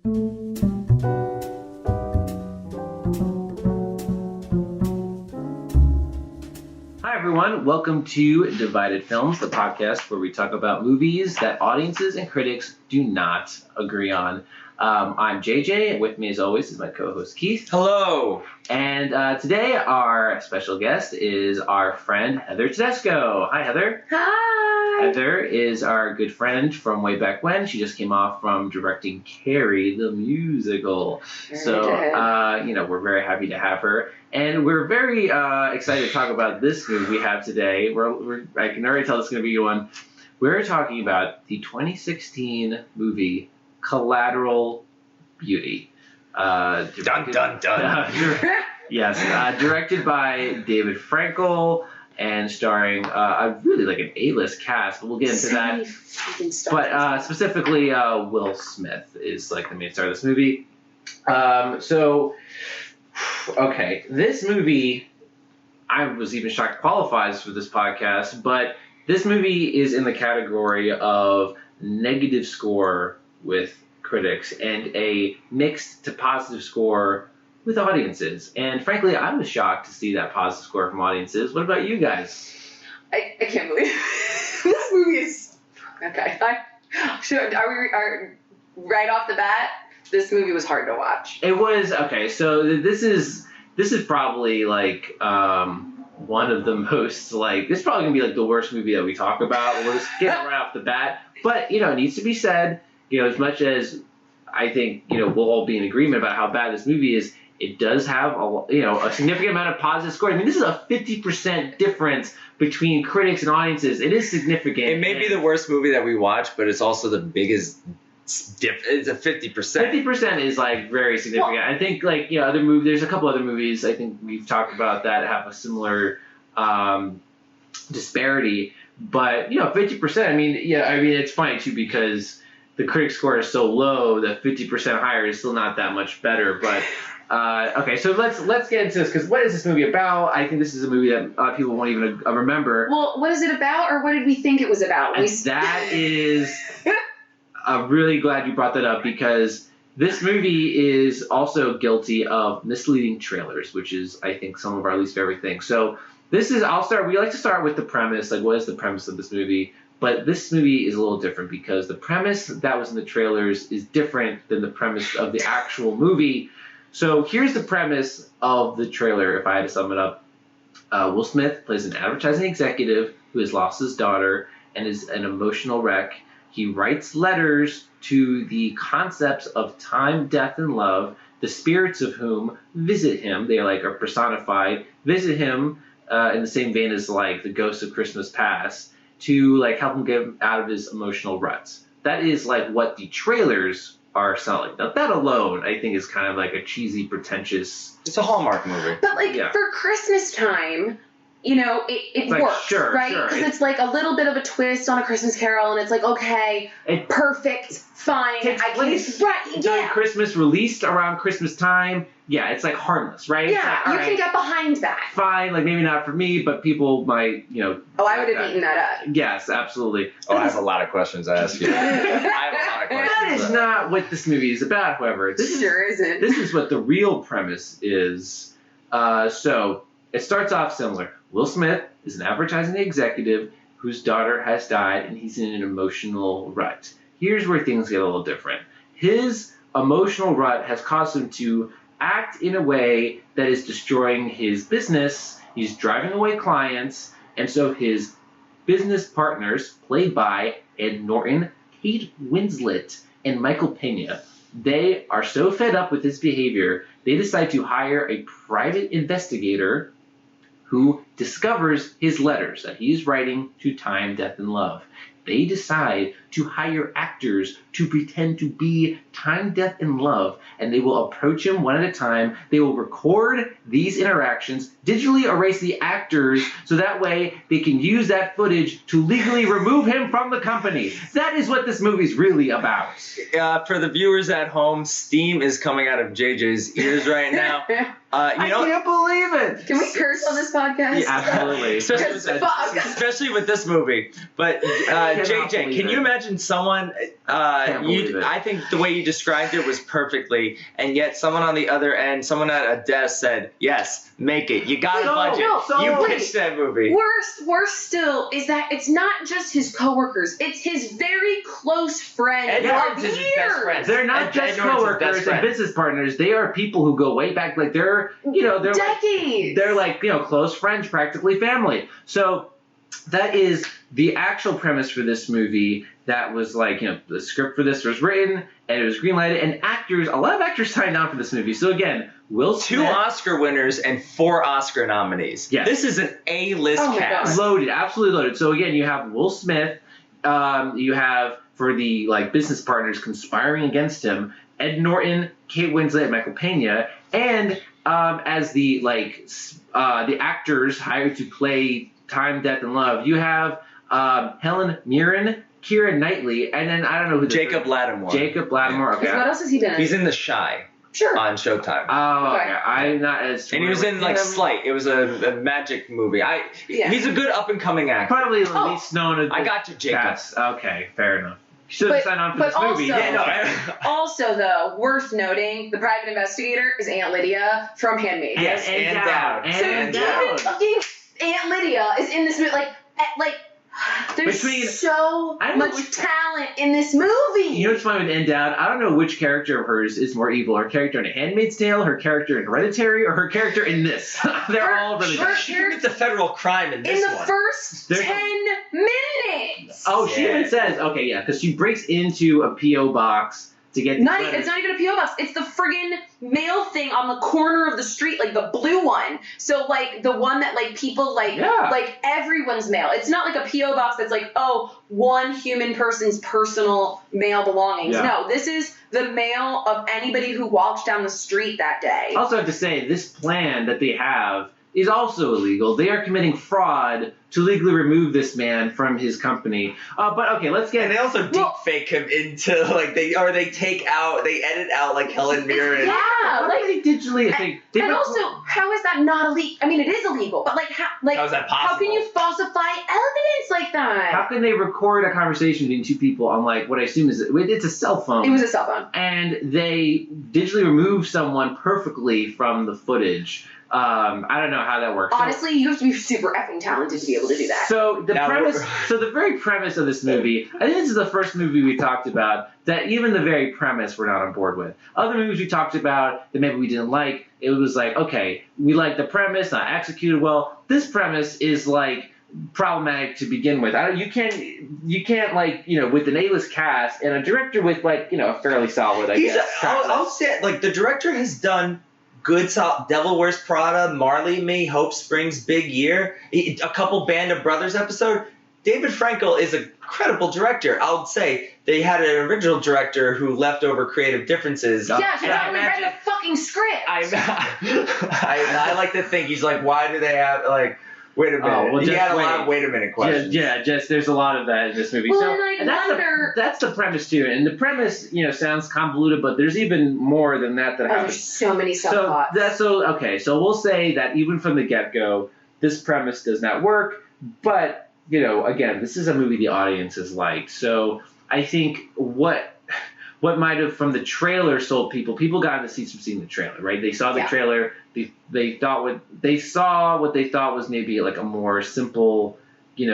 Hi everyone, welcome to Divided Films, the podcast where we talk about movies that audiences and critics do not agree on. I'm JJ, and with me as always is my co-host Keith. Hello! And today our special guest is our friend Heather Tedesco. Hi Heather. Hi! Heather is our good friend from way back when. She just came off from directing Carrie, the musical. We're very happy to have her. And we're very excited to talk about this movie we have today. I can already tell this is going to be one. We're talking about the 2016 movie Collateral Beauty. Dun, dun, dun. Yes, directed by David Frankel and starring really like an A-list cast, but we'll get into that. But specifically, Will Smith is like the main star of this movie. Okay, this movie, I was even shocked qualifies for this podcast, but this movie is in the category of negative score with critics and a mixed to positive score with audiences. And frankly, I was shocked to see that positive score from audiences. What about you guys? I can't believe this movie is... Okay. Are right off the bat, this movie was hard to watch. It was... Okay, so this is probably like one of the most like... This is probably going to be like the worst movie that we talk about. We'll just get it right off the bat. But, it needs to be said, as much as I think, we'll all be in agreement about how bad this movie is, it does have a significant amount of positive scores. I mean, this is a 50% difference between critics and audiences. It is significant. It may be the worst movie that we watch, but it's also the biggest dip. It's a 50%. 50% is like very significant. Well, I think other movies. There's a couple other movies I think we've talked about that have a similar disparity. But 50%. I mean, it's funny too because the critic score is so low that 50% higher is still not that much better. But okay, so let's get into this, because what is this movie about? I think this is a movie that a lot of people won't even remember. Well, what is it about, or what did we think it was about? That is... I'm really glad you brought that up, because this movie is also guilty of misleading trailers, which is, I think, some of our least favorite things. So we like to start with the premise, like what is the premise of this movie? But this movie is a little different because the premise that was in the trailers is different than the premise of the actual movie. So here's the premise of the trailer, if I had to sum it up. Will Smith plays an advertising executive who has lost his daughter and is an emotional wreck. He writes letters to the concepts of time, death, and love, the spirits of whom visit him. They are personified, visit him in the same vein as the ghosts of Christmas past, to help him get out of his emotional ruts. That is what the trailers are selling. Now that alone, I think, is kind of a cheesy, pretentious... It's a Hallmark movie. But for Christmas time... it works, sure, right? Because it's a little bit of a twist on A Christmas Carol, and it's okay, perfect, fine. During Christmas, released around Christmas time. Yeah, it's harmless, right? Yeah, you can get behind that. Fine, maybe not for me, but people might, Oh, I would have eaten that up. Yes, absolutely. I have a lot of questions to ask you. I have a lot of questions. That is not what this movie is about, however. This isn't. This is what the real premise is. So, it starts off similar. Will Smith is an advertising executive whose daughter has died, and he's in an emotional rut. Here's where things get a little different. His emotional rut has caused him to act in a way that is destroying his business. He's driving away clients, and so his business partners, played by Ed Norton, Kate Winslet, and Michael Pena, they are so fed up with his behavior, they decide to hire a private investigator who discovers his letters that he's writing to time, death, and love. They decide to hire actors to pretend to be time, death, and love, and they will approach him one at a time. They will record these interactions, digitally erase the actors, so that way they can use that footage to legally remove him from the company. That is what this movie's really about. For the viewers at home, steam is coming out of JJ's ears right now. I can't believe it. Can we curse on this podcast? Yeah, absolutely. Especially with this movie. But JJ, can you imagine imagine someone, believe it. I think the way you described it was perfectly, and yet someone on the other end, someone at a desk said, yes, make it. You got a budget. You pitched that movie. Worse still is that it's not just his coworkers, it's his very close friends Ed of Norton's his years. best friend. They're not Ed just Norton's his best coworkers and friend. business partners. They are people who go way back. Like they're Decades. They're like close friends, practically family. So that is the actual premise for this movie. That was the script for this was written and it was greenlighted, and a lot of actors signed on for this movie. So again, Will Smith, 2 Oscar winners and 4 Oscar nominees. Yes. This is an A-list Oh my cast. God. loaded, absolutely loaded. So again, you have Will Smith. You have for the business partners conspiring against him, Ed Norton, Kate Winslet, Michael Pena, and as the actors hired to play Time, Death, and Love, you have Helen Mirren, Keira Knightley, and then I don't know who Jacob Lattimore. Jacob Lattimore. Okay. What else has he been in? He's in The Shy Sure. on Showtime. Oh, Okay. okay. I'm not as. And he was in familiar with him. Slight. It was a magic movie. Yeah. He's a good up and coming actor. Probably the least known of. I got you, Jacob. Cast. Okay, fair enough. You should have But- signed on for but this movie. also- Yeah, no. Also, though, worth noting, the private investigator is Aunt Lydia from Handmaid's. Yes, and down. So And even down. fucking Aunt Lydia is in this movie. There's Between- so I don't know much which- talent in this movie. You know what's funny with Endowed? I don't know which character of hers is more evil. Her character in A Handmaid's Tale, her character in Hereditary, or her character in this. They're all really her good. She commits a federal crime in in this the one. first There's- 10 minutes. Oh, she Yeah. even says, okay, yeah, because she breaks into a P.O. box to get these letters. It's not even a P.O. box. It's the friggin' mail thing on the corner of the street, the blue one. So, the one that, people, Yeah. everyone's mail. It's not like a P.O. box that's one human person's personal mail belongings. Yeah. No, this is the mail of anybody who walked down the street that day. I also have to say, this plan that they have is also illegal. They are committing fraud to legally remove this man from his company. But okay, let's get. And they also deep fake him into they edit out Helen Mirren. Yeah, How do they digitally? They and also, how is that not illegal? I mean, it is illegal, but How is that possible? how can you falsify evidence like that? How can they record a conversation between two people on what I assume is it's a cell phone? It was a cell phone. And they digitally remove someone perfectly from the footage. I don't know how that works. Honestly, you have to be super effing talented to be able to do that. So the Now premise, so the very premise of this movie, I think this is the first movie we talked about that even the very premise we're not on board with. Other movies we talked about that maybe we didn't like, it was okay, we like the premise, not executed well. This premise is problematic to begin with. You can't with an A-list cast and a director with a fairly solid, I guess. I'll say the director has done good Devil Wears Prada, Marley and Me, Hope Springs, Big Year, a couple Band of Brothers episode. David Frankel is a credible director. I would say they had an original director who left over creative differences. Yeah, she And I probably read imagine- the fucking script. I like to think he's why do they have wait a minute? Oh, well, he just had a wait. lot of wait a minute questions. Just there's a lot of that in this movie. Well, so and I wonder- that's the premise too. And the premise, sounds convoluted, but there's even more than that Oh, happens. there's so many So subplots. okay. So we'll say that even from the get-go, this premise does not work. But again, this is a movie the audience has liked. So I think what might have from the trailer sold people got in the seats from seeing the trailer, right? They saw the Yeah. trailer. They saw what they thought was maybe a more simple,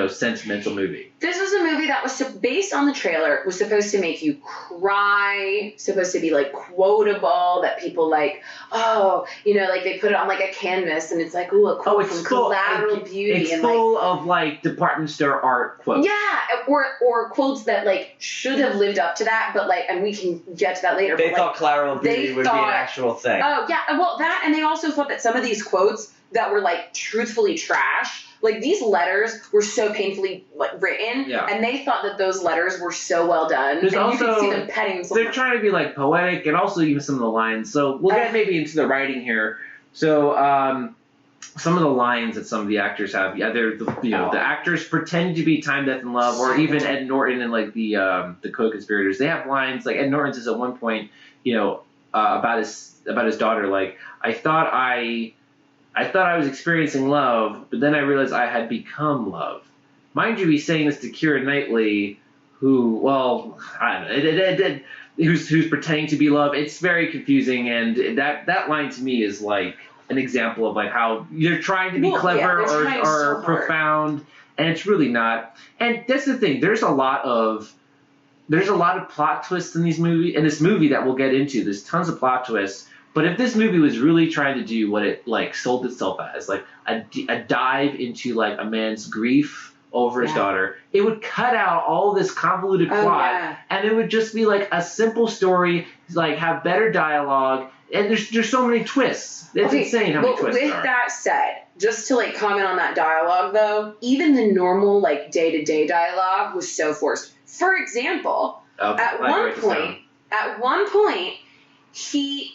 sentimental movie. This was a movie that was based on the trailer, was supposed to make you cry, supposed to be quotable, that people they put it on a canvas and it's ooh, a quote from Collateral Beauty It's and full of department store art quotes. yeah, or quotes that should have lived up to that, but and we can get to that later. They but, thought Collateral Beauty they would be an thought- actual thing. Oh yeah, well that, and they also thought that some of these quotes that were truthfully trash. These letters were so painfully written, Yeah. and they thought that those letters were so well done. There's and you could also- see them petting They're someone. trying to be poetic and also even some of the lines. So we'll get maybe into the writing here. So some of the lines that some of the actors have, the actors pretend to be Time, Death, and Love, or even Ed Norton and the co-conspirators. They have lines Ed Norton says at one point, about his daughter, I thought I was experiencing love, but then I realized I had become love. Mind you, he's saying this to Keira Knightley, who, well, I don't know, who's pretending to be love. It's very confusing, and that line to me is like an example of like how you're trying to be clever or profound, and it's really not. And that's the thing. There's a lot of plot twists in this movie that we'll get into. There's tons of plot twists. But if this movie was really trying to do what it like sold itself as, like a dive into like a man's grief over his daughter, it would cut out all this convoluted plot, and it would just be like a simple story, like have better dialogue, and there's so many twists. It's insane how many twists there are. With that said, just to like comment on that dialogue though, even the normal like day-to-day dialogue was so forced. For example, at one point,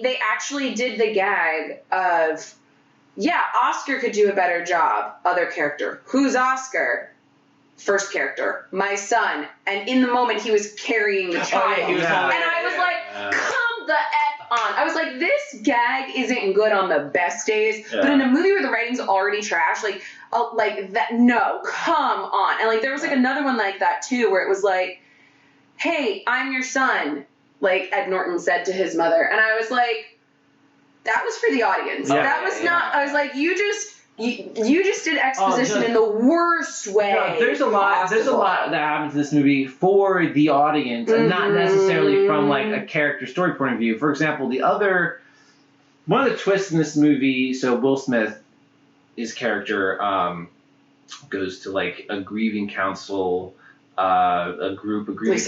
they actually did the gag of, Oscar could do a better job. Other character. Who's Oscar? First character. My son. And in the moment, he was carrying the child. And I was like, come the F on. I was like, this gag isn't good on the best days. Yeah. But in a movie where the writing's already trash, like that, no, come on. And like, there was like another one like that too, where it was like, hey, I'm your son, like Ed Norton said to his mother. And I was like, that was for the audience. That was not, I was like, you just did exposition in the worst way. No, there's a lot that happens in this movie for the audience, and not necessarily from like a character story point of view. For example, one of the twists in this movie, so Will Smith, his character, goes to like a grieving council, grieving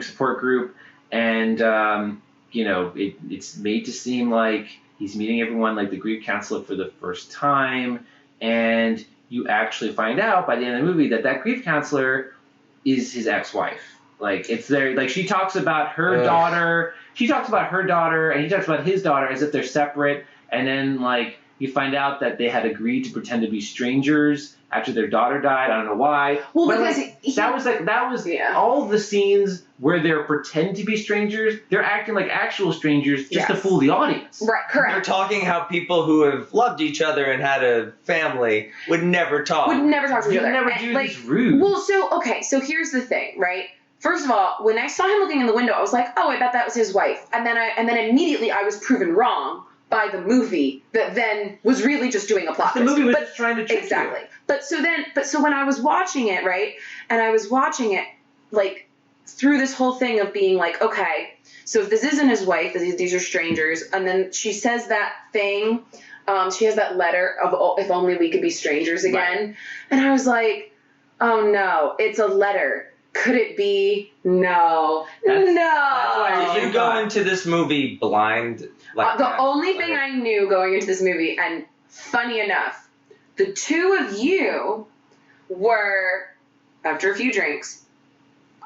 support group, and it's made to seem like he's meeting everyone, like the grief counselor, for the first time, and you actually find out by the end of the movie that grief counselor is his ex-wife. Like, it's there, like she talks about her daughter, and he talks about his daughter as if they're separate, and then like you find out that they had agreed to pretend to be strangers after their daughter died. I don't know why. Well, but because that was all the scenes where they're pretending to be strangers. They're acting like actual strangers just to fool the audience. Right, correct. They're talking how people who have loved each other and had a family would never talk. To each other. Would never do this rude. Well, so here's the thing, right? First of all, when I saw him looking in the window, I was like, oh, I bet that was his wife. And then immediately I was proven wrong by the movie that then was really just doing a plot twist. The movie was just trying to trick you. But so when I was watching it, right, and I was watching it, like, through this whole thing of being like, okay, so if this isn't his wife, these are strangers, and then she says that thing, she has that letter of, oh, if only we could be strangers again, right. And I was like, oh no, it's a letter. Could it be? No. That's why you go into this movie blind. Like the only thing I knew going into this movie, and funny enough, the two of you were, after a few drinks,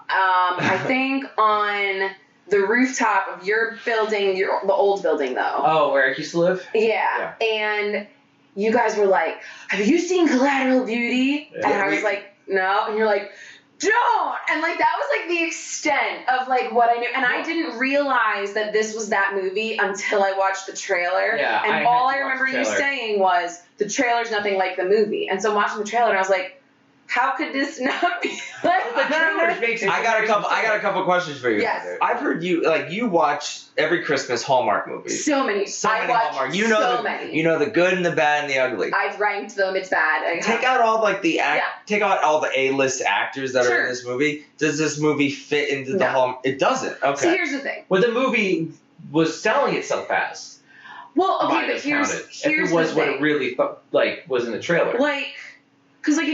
I think on the rooftop of your building, the old building though. Oh, where I used to live? Yeah. And you guys were like, have you seen Collateral Beauty? Yeah. And I was like, no. And you're like, don't! And like that was like the extent of like what I knew, and I didn't realize that this was that movie until I watched the trailer. Yeah, and all I remember you saying was the trailer's nothing like the movie. And so I'm watching the trailer and I was like, how could this not be like the trailer? I got a couple questions for you. Yes. I've heard you watch every Christmas Hallmark movie. So many Hallmark. You know many. You know the good and the bad and the ugly. I've ranked them. It's bad. Take out all take out all the A-list actors that are in this movie. Does this movie fit into the Hallmark? It doesn't. Okay. So here's the thing. Well, the movie was selling itself as. Well, okay, but here's it was what it really was in the trailer. Like. Because, like,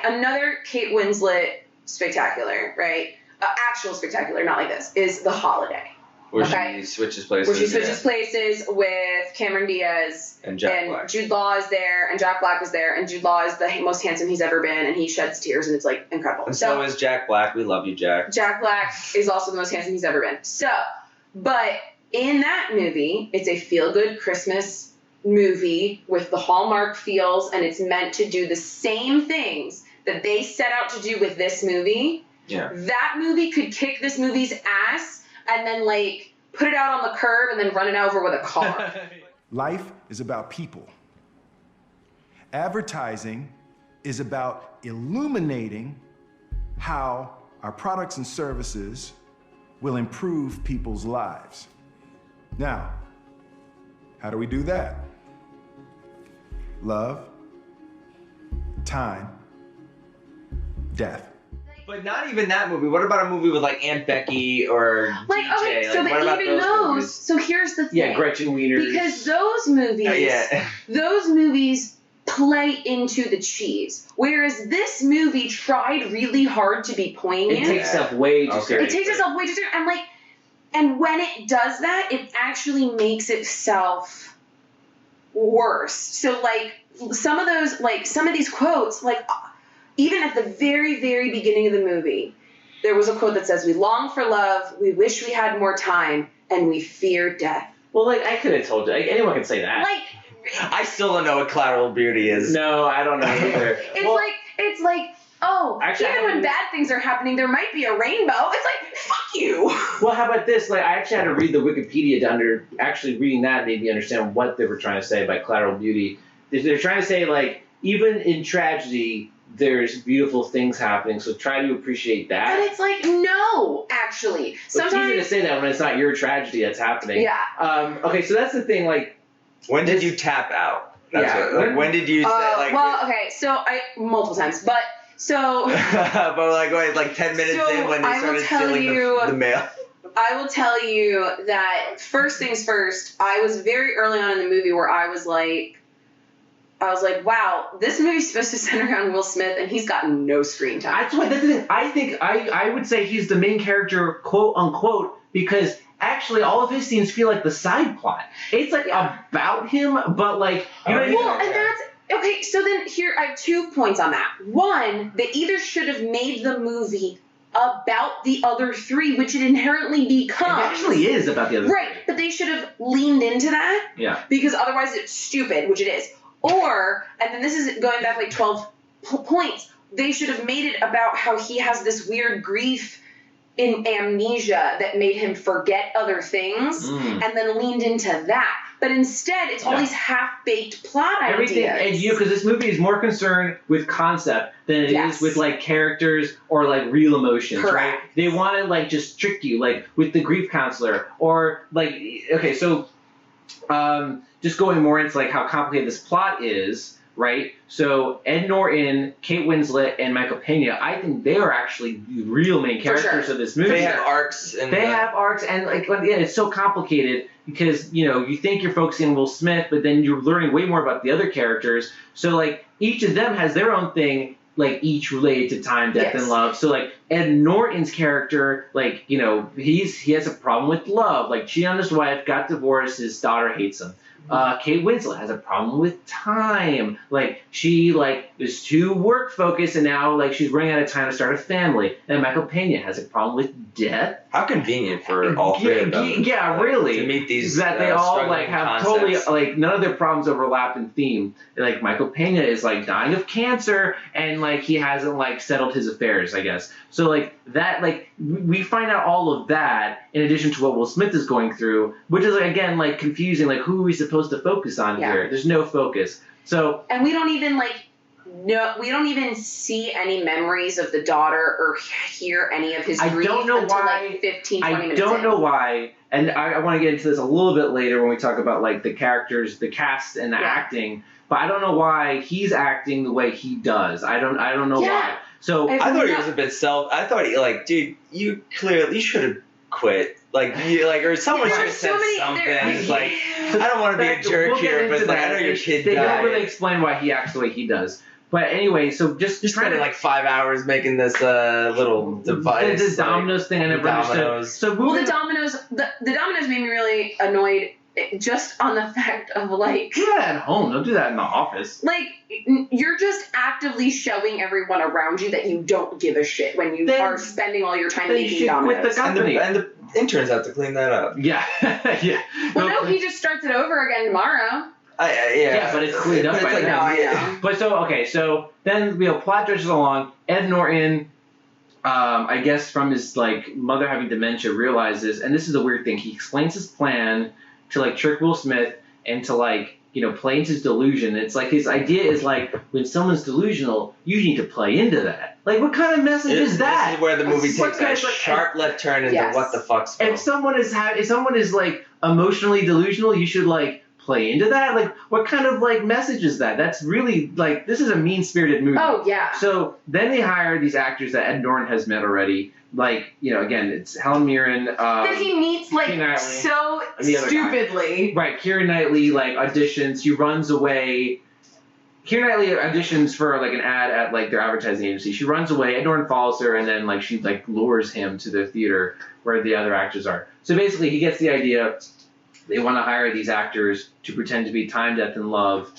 another Kate Winslet spectacular, right? Actual spectacular, not like this, is The Holiday. Where she switches places. Where she switches places with Cameron Diaz. And Jack Black. Jude Law is there, and Jack Black is there, and Jude Law is the most handsome he's ever been, and he sheds tears, and it's, like, incredible. And so is Jack Black. We love you, Jack. Jack Black is also the most handsome he's ever been. So, but in that movie, it's a feel-good Christmas movie with the Hallmark feels, and it's meant to do the same things that they set out to do with this movie. Yeah. That movie could kick this movie's ass and then like put it out on the curb and then run it over with a car. Life is about people. Advertising is about illuminating how our products and services will improve people's lives. Now, how do we do that? Love, time, death. But not even that movie. What about a movie with like Aunt Becky or Like, DJ? okay, so what but about even those. movies? So here's the thing. Yeah, Gretchen Wieners. Because those movies, those movies play into the cheese, whereas this movie tried really hard to be poignant. It takes itself way too seriously. It takes itself way too seriously, and like, and when it does that, it actually makes itself worse. So like some of those, like some of these quotes, like even at the very, very beginning of the movie, there was a quote that says, "We long for love, we wish we had more time, and we fear death." Well, like, I could have told you. Like, anyone can say that. Like, I still don't know what Collateral Beauty is. No, I don't know either. it's like, oh, actually, even when bad things are happening, there might be a rainbow. It's like, fuck you. Well, how about this? Like, I actually had to read the Wikipedia actually reading that made me understand what they were trying to say by Collateral Beauty. They're trying to say, like, even in tragedy, there's beautiful things happening, so try to appreciate that. But it's like, no, actually. It's easy to say that when it's not your tragedy that's happening. Yeah. Okay, so that's the thing, like... When did you tap out? When did you say, like... Well, okay, so multiple times, but, so... but, like 10 minutes in when they started stealing the mail? I will tell you that, first things first, I was very early on in the movie where I was like, wow, this movie's supposed to center around Will Smith, and he's got no screen time. That's the thing. I think I would say he's the main character, quote unquote, because actually all of his scenes feel like the side plot. It's like about him, but like you know what I mean? Well, and that's okay. So then here I have 2 points on that. One, they either should have made the movie about the other three, which it inherently becomes. It actually is about the other right, three. but they should have leaned into that. Yeah. Because otherwise it's stupid, which it is. Or, and then this is going back like 12 points, they should have made it about how he has this weird grief in amnesia that made him forget other things, and then leaned into that. But instead, it's all these half-baked plot Everything, ideas. and because this movie is more concerned with concept than it is with like characters or like real emotions, Correct. right? They want to like just trick you, like with the grief counselor, or like okay, so just going more into like how complicated this plot is, right? So Ed Norton, Kate Winslet, and Michael Pena, I think they are actually the real main characters of this movie. They have arcs. And like yeah, it's so complicated because you think you're focusing on Will Smith, but then you're learning way more about the other characters. So like each of them has their own thing, like each related to time, death, and love. So like Ed Norton's character, like he has a problem with love, like cheating on his wife, got divorced, his daughter hates him. Kate Winslet has a problem with time. Like she is too work focused, and now like she's running out of time to start a family. And Michael Pena has a problem with death. How convenient for all three of them. Yeah, really. To meet these that they all struggling have concepts. totally none of their problems overlap in theme. Like Michael Pena is dying of cancer, and he hasn't settled his affairs, I guess. So that we find out all of that in addition to what Will Smith is going through, which is again confusing. Who are we supposed to focus on here? There's no focus. So and we don't even we don't even see any memories of the daughter or hear any of his grief until 15, 20 minutes I don't in. know why, and I want to get into this a little bit later when we talk about the characters, the cast, and the acting. But I don't know why he's acting the way he does. I don't know why. So I thought he was a bit I thought he dude, you should have quit. Or someone should have said something. I don't want to be a jerk here, but I know your kid died. They don't really explain why he acts the way he does. But anyway, so just spending 5 hours making this little device. This dominoes thing I never understood. So the dominoes made me really annoyed just on the fact of do that at home. Don't do that in the office. You're just actively showing everyone around you that you don't give a shit when you are spending all your time making dominoes. With the company. And the interns have to clean that up. Yeah. Yeah. Well, no, he just starts it over again tomorrow. Yeah, but it's cleaned up by then. No, I know. But so then plot stretches along. Ed Norton, I guess from his mother having dementia, realizes, and this is a weird thing. He explains his plan to trick Will Smith into play into his delusion. It's like his idea is like when someone's delusional, you need to play into that. Like, what kind of message is that? This is where the movie What takes a kind of- sharp left turn into Yes. what the fuck's If someone is like emotionally delusional, you should like play into that. Like, what kind of like message is that? That's really like, this is a mean-spirited movie. Oh yeah. So then they hire these actors that Ed Norton has met already. Like, again, it's Helen Mirren. That he meets like Keira Knightley, so and the other guy. stupidly. Right, Keira Knightley like auditions. She runs away. Keira Knightley auditions for like an ad at like their advertising agency. She runs away. Ed Norton follows her, and then like she like lures him to the theater where the other actors are. So basically, he gets the idea. They want to hire these actors to pretend to be Time, Death, and Love.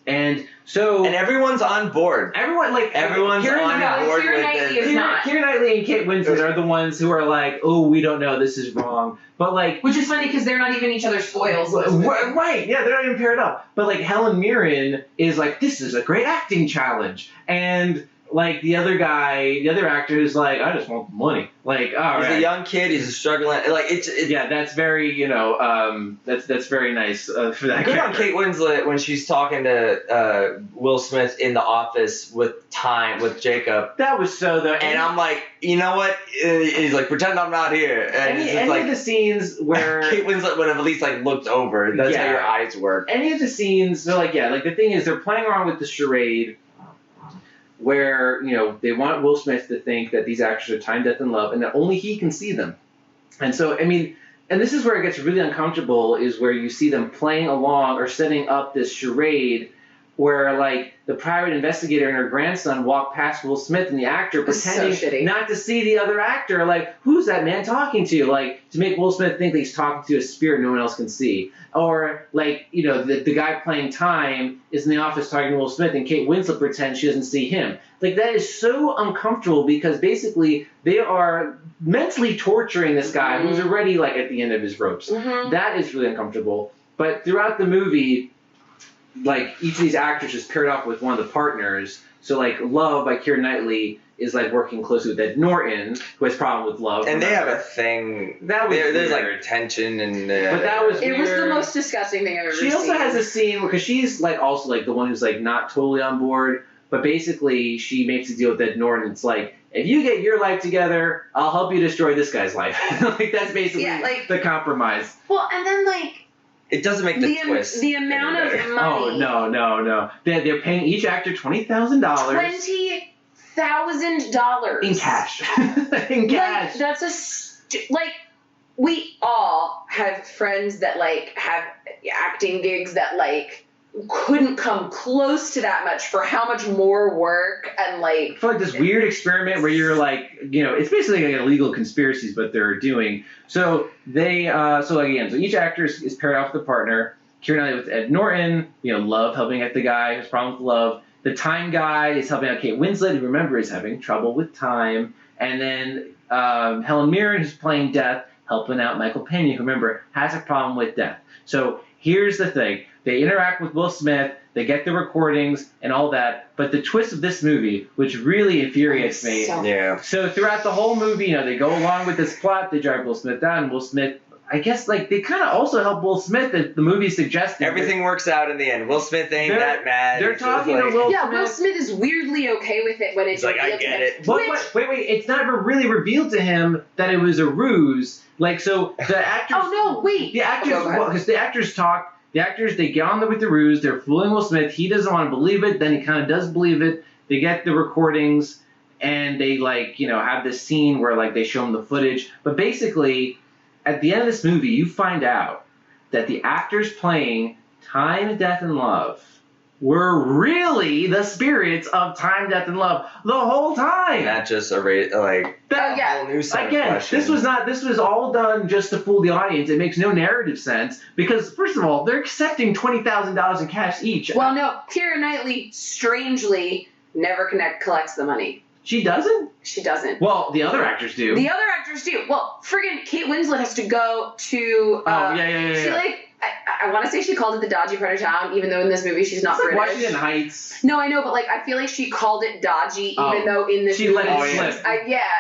And so everyone's on board. everyone's Everyone's Keira on Knightley- board Keira with Knightley this. is not. Keira Knightley and Kate Winslet are the ones who are like, oh, we don't know, this is wrong. But like, Which is funny because they're not even each other's foils. right, yeah, they're not even paired up. But like Helen Mirren is like, this is a great acting challenge. And like the other actor is like, I just want the money. Like, all He's right. a young kid. He's a struggling. Like it's Yeah, that's very, that's very nice for that good on character. Kate Winslet when she's talking to Will Smith in the office with Jacob. That was so though. And I'm like, you know what? And he's like, pretend I'm not here. And it's just any like of the scenes where Kate Winslet would have at least like looked over. That's how Yeah. your eyes work. any of the scenes, they're like, like the thing is, they're playing around with the charade where, they want Will Smith to think that these actors are Time, Death, and Love, and that only he can see them. And so, and this is where it gets really uncomfortable, is where you see them playing along or setting up this charade where, like, the private investigator and her grandson walk past Will Smith and the actor It's so pretending shitty. not to see the other actor. Like, who's that man talking to? Like, to make Will Smith think that he's talking to a spirit no one else can see. Or, like, the guy playing Time is in the office talking to Will Smith and Kate Winslet pretends she doesn't see him. Like, that is so uncomfortable because basically they are mentally torturing this guy who's already, like, at the end of his ropes. Mm-hmm. That is really uncomfortable. But throughout the movie, like, each of these actors is paired up with one of the partners. So, like, Love by Keira Knightley is, like, working closely with Ed Norton, who has a problem with Love. And they have a thing. That was There's weird. like tension and. But that was It was the weird. most disgusting thing I've ever seen. She also has a scene because she's, like, also, like, the one who's, like, not totally on board. But basically, she makes a deal with Ed Norton. It's like, if you get your life together, I'll help you destroy this guy's life. Like, that's basically the compromise. Well, and then, like, it doesn't make the twist. The amount any of better. money. Oh, no. They're paying each actor $20,000. $20,000 In cash. In cash. Like, that's we all have friends that like have acting gigs that like couldn't come close to that much for how much more work and like. I feel like this weird experiment where you're like, it's basically like illegal conspiracies, but they're doing. So they, so each actor is paired off with a partner. Keira Knightley with Ed Norton, Love helping out the guy who's problem with Love. The Time guy is helping out Kate Winslet, who remember is having trouble with time. And then Helen Mirren, who's playing Death, helping out Michael Pena, who remember has a problem with death. So here's the thing. They interact with Will Smith, they get the recordings and all that, but the twist of this movie, which really infuriates me. Yeah. So throughout the whole movie, they go along with this plot, they drive Will Smith down, Will Smith, I guess, like, they kind of also help Will Smith, the movie suggested. Everything works out in the end. Will Smith ain't that mad. They're It's just talking to like, Will Yeah, Smith. Will Smith is weirdly okay with it when it's He's like, I revealed to get him. it. But wait, it's never really revealed to him that it was a ruse. Like, so the actors... Oh, no, wait. The actors, Go ahead. because the actors talk, they get on there with the ruse, they're fooling Will Smith, he doesn't want to believe it, then he kind of does believe it, they get the recordings, and they, like, have this scene where, like, they show him the footage, but basically, at the end of this movie, you find out that the actors playing Time, Death, and Love were really the spirits of Time, Death, and Love the whole time. Not just a yeah. whole new set of Again, questions. this was all done just to fool the audience. It makes no narrative sense because, first of all, they're accepting $20,000 in cash each. Well, no, Keira Knightley, strangely, never collects the money. She doesn't? She doesn't. Well, the other actors do. The other actors do. Well, friggin' Kate Winslet has to go to. Yeah. She, like, I want to say she called it the dodgy part of town, even though in this movie she's not It's like British. Washington Heights. No, I know, but like I feel like she called it dodgy, even though in this she movie let it slip.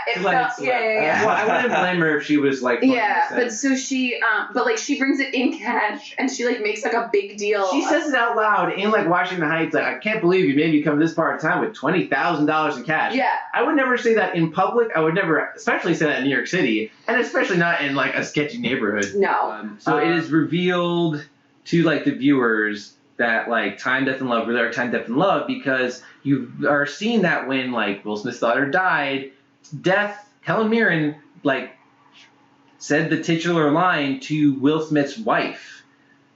it felt Well, I wouldn't blame her if she was like. 20%. Yeah, but so she but like she brings it in cash and she like makes like a big deal. She says it out loud in like Washington Heights. Like, I can't believe you made me come this far of town with $20,000 in cash. Yeah. I would never say that in public. I would never, especially say that in New York City, and especially not in like a sketchy neighborhood. No. So it is revealed to like the viewers that like Time, Death, and Love really are Time, Death, and Love because you are seeing that when like Will Smith's daughter died, Helen Mirren like said the titular line to Will Smith's wife,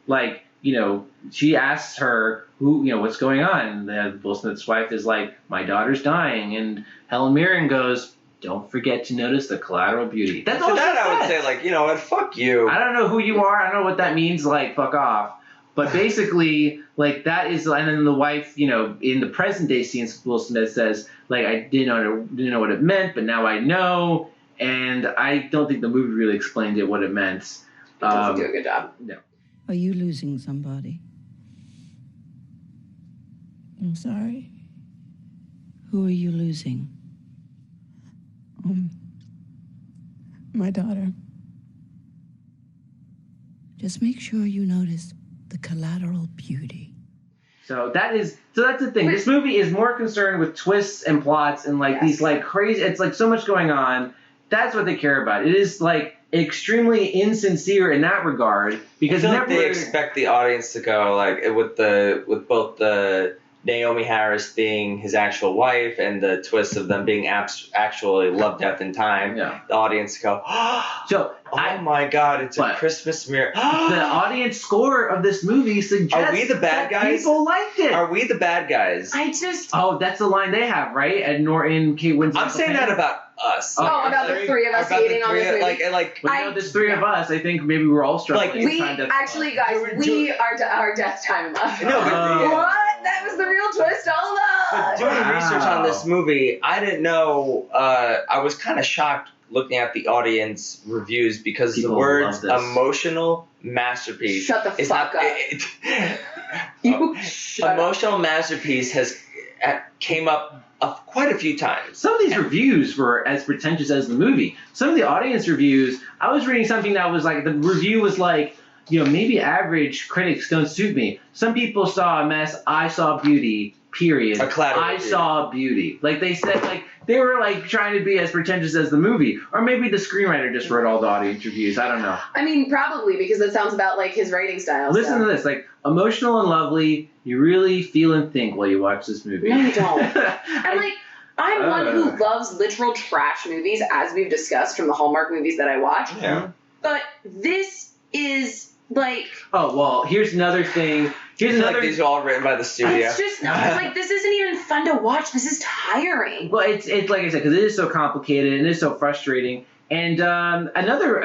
like, you know, she asks her what's going on, and Will Smith's wife is like, my daughter's dying, and Helen Mirren goes, don't forget to notice the collateral beauty. That's all she said. I would say, like, you know what, fuck you. I don't know who you are. I don't know what that means, like, fuck off. But basically, like, that is, and then the wife, you know, in the present day scenes, Will Smith says, like, I didn't know what it meant, but now I know. And I don't think the movie really explained what it meant. It doesn't do a good job. No. Are you losing somebody? I'm sorry. Who are you losing? My daughter. Just make sure you notice the collateral beauty. So that's the thing. This movie is more concerned with twists and plots and like these like crazy. It's like so much going on. That's what they care about. It is like extremely insincere in that regard because I feel like they expect the audience to go like with both the Naomi Harris being his actual wife and the twist of them being actually love, death, and time. Yeah. The audience go, my God, it's a Christmas miracle. The audience score of this movie suggests are we the bad guys? People liked it. Are we the bad guys? That's the line they have, right? Ed Norton, Kate Winslet. I'm saying that about us. About the three of us hating on this movie. There's three of us. I think maybe we're all struggling. We actually, guys, we are Death Time Love. No, what? That was the real twist all along. But doing research on this movie, I didn't know. I was kind of shocked looking at the audience reviews because the words emotional masterpiece. Shut the fuck up. Emotional masterpiece came up quite a few times. Some of these reviews were as pretentious as the movie. Some of the audience reviews, I was reading something that was like, the review was like, you know, maybe average critics don't suit me. Some people saw a mess. I saw beauty, period. I saw beauty. Like they said, like they were like trying to be as pretentious as the movie. Or maybe the screenwriter just wrote all the audience reviews. I don't know. I mean, probably because that sounds about like his writing style. Listen to this. Like, emotional and lovely. You really feel and think while you watch this movie. No, you don't. And like, I'm one who loves literal trash movies, as we've discussed from the Hallmark movies that I watch. Yeah. But this is like... Oh, well, here's another thing. Like these are all written by the studio. It's just like, this isn't even fun to watch. This is tiring. Well, it's like I said, because it is so complicated and it is so frustrating. And another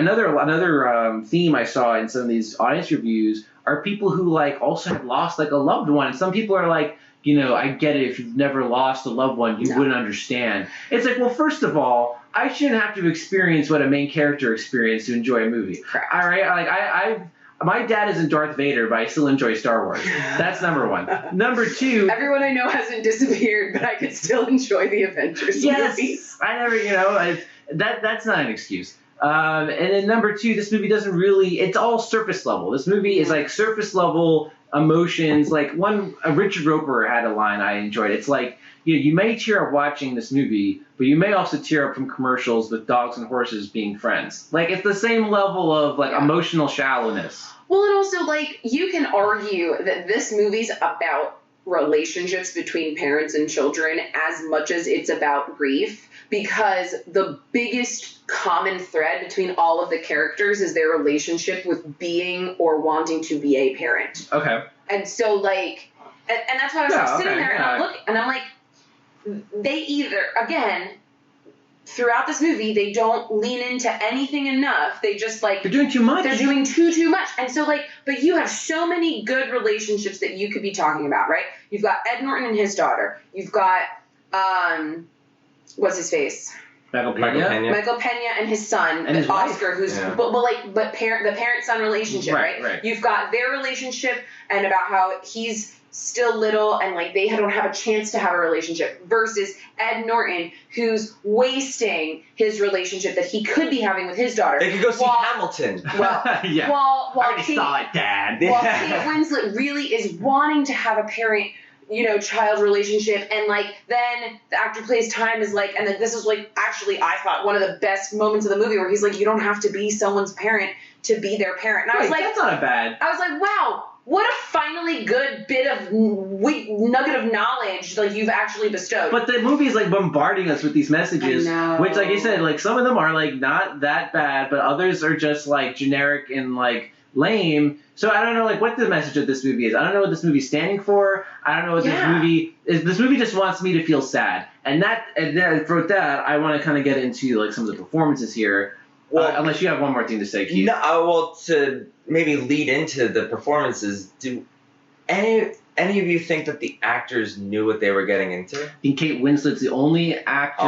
theme I saw in some of these audience reviews are people who like also have lost like a loved one. Some people are like, you know, I get it. If you've never lost a loved one, you wouldn't understand. It's like, well, first of all, I shouldn't have to experience what a main character experienced to enjoy a movie. Correct. All right, like my dad isn't Darth Vader, but I still enjoy Star Wars. That's number one. Number two, everyone I know hasn't disappeared, but I could still enjoy the Avengers movies. I never, you know, that's not an excuse. And then number two, this movie doesn't really, it's all surface level. This movie is like surface level emotions. Like Richard Roper had a line I enjoyed. It's like, you may tear up watching this movie, but you may also tear up from commercials with dogs and horses being friends. Like, it's the same level of like emotional shallowness. Well, and also like, you can argue that this movie's about relationships between parents and children as much as it's about grief, because the biggest common thread between all of the characters is their relationship with being or wanting to be a parent. Okay. And so like, and that's why I was sitting there and I'm looking, and I'm like, they either, again, throughout this movie, they don't lean into anything enough. They just like... They're doing too much. They're doing too much. And so like, but you have so many good relationships that you could be talking about, right? You've got Ed Norton and his daughter. You've got, what's his face? Michael Michael Pena and his son, and his Oscar, wife. who's Yeah. but parent-son relationship, right? You've got their relationship and about how he's still little and like they don't have a chance to have a relationship versus Ed Norton, who's wasting his relationship that he could be having with his daughter. They could go see Hamilton. Well, yeah. While I already saw it, Dad. While Kate Winslet really is wanting to have a parent-child relationship, and like then the actor plays time is like, and then this is like actually I thought one of the best moments of the movie where he's like, you don't have to be someone's parent to be their parent, and I was like, that's not bad. I was like, wow. What a finally good bit of nugget of knowledge like you've actually bestowed. But the movie's like bombarding us with these messages, which, like you said, like some of them are like not that bad, but others are just like generic and like lame. So I don't know like what the message of this movie is. I don't know what this movie's standing for. I don't know what this movie is. This movie just wants me to feel sad, and then for that I want to kind of get into like some of the performances here. Well, unless you have one more thing to say, Keith. No, well, to maybe lead into the performances, do any of you think that the actors knew what they were getting into? I think Kate Winslet's the only actor,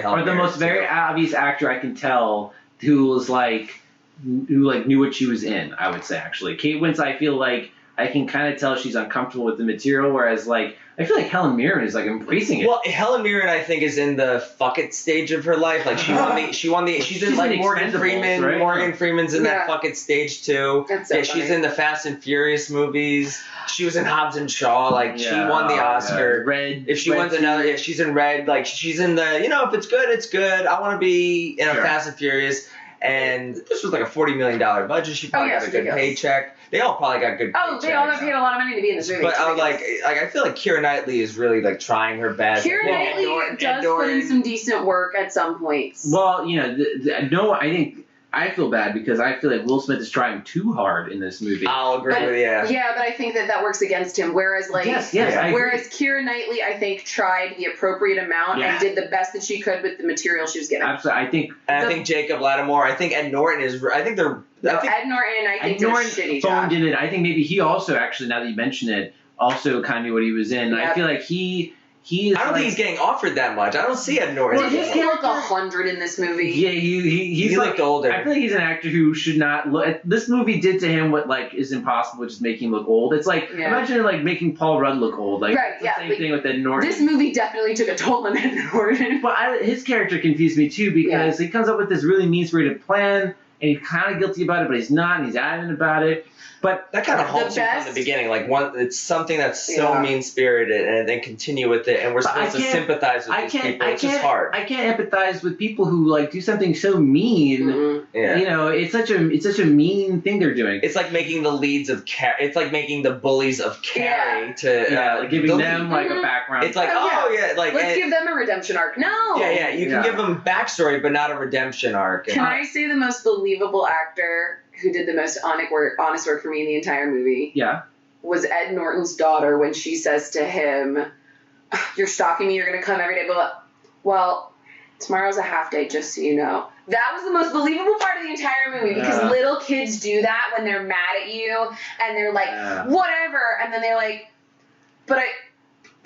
or the most very obvious actor I can tell who knew what she was in. I would say actually, Kate Winslet, I feel like I can kind of tell she's uncomfortable with the material, whereas like I feel like Helen Mirren is like embracing it. Well, Helen Mirren I think is in the fuck it stage of her life. Like she's in like Morgan Freeman. Right? Morgan Freeman's in that fuck it stage too. That's so funny. She's in the Fast and Furious movies. She was in Hobbs and Shaw. Like she won the Oscar. Red. If she wins another, she's in Red. Like she's in the if it's good, it's good. I want to be in a Fast and Furious. And this was like a $40 million budget. She probably got a good paycheck. They all probably got good paychecks. They all got paid a lot of money to be in this movie. But I feel like Keira Knightley is really like trying her best. Keira Knightley does put in some decent work at some points. Well, I feel bad because I feel like Will Smith is trying too hard in this movie. I'll agree with you. Yeah, but I think that works against him. Whereas whereas Keira Knightley, I think, tried the appropriate amount and did the best that she could with the material she was given. Absolutely, I think Jacob Lattimore. I think Ed Norton is. Ed Norton, I think, did a shitty job. Did it. I think maybe he also actually, now that you mention it, also kind of knew what he was in. Yep. I feel like he is. I don't think he's getting offered that much. I don't see Ed Norton. Did he look 100 in this movie? Yeah, he looked older. I feel like he's an actor who should not look. This movie did to him what like is impossible, which is making him look old. It's like imagine like making Paul Rudd look old. Like same thing with Ed Norton. This movie definitely took a toll on Ed Norton. But his character confused me too because he comes up with this really mean-spirited plan. And he's kind of guilty about it, but he's not, and he's adamant about it. But that kind of halts you from the beginning. Like it's something that's so mean-spirited, and then continue with it, and we're supposed to sympathize with these people. It's just hard. I can't empathize with people who like do something so mean. Mm-hmm. Yeah. It's such a mean thing they're doing. It's like making the leads of it's like making the bullies of Carrie to like giving them like a background. It's like let's give them a redemption arc. No. Yeah, you can give them backstory, but not a redemption arc. Can I say the most believable actor who did the most honest work for me in the entire movie? Yeah. Was Ed Norton's daughter when she says to him, "You're stalking me. You're gonna come every day." But well, tomorrow's a half day, just so you know. That was the most believable part of the entire movie because little kids do that when they're mad at you and they're like, whatever, and then they're like, but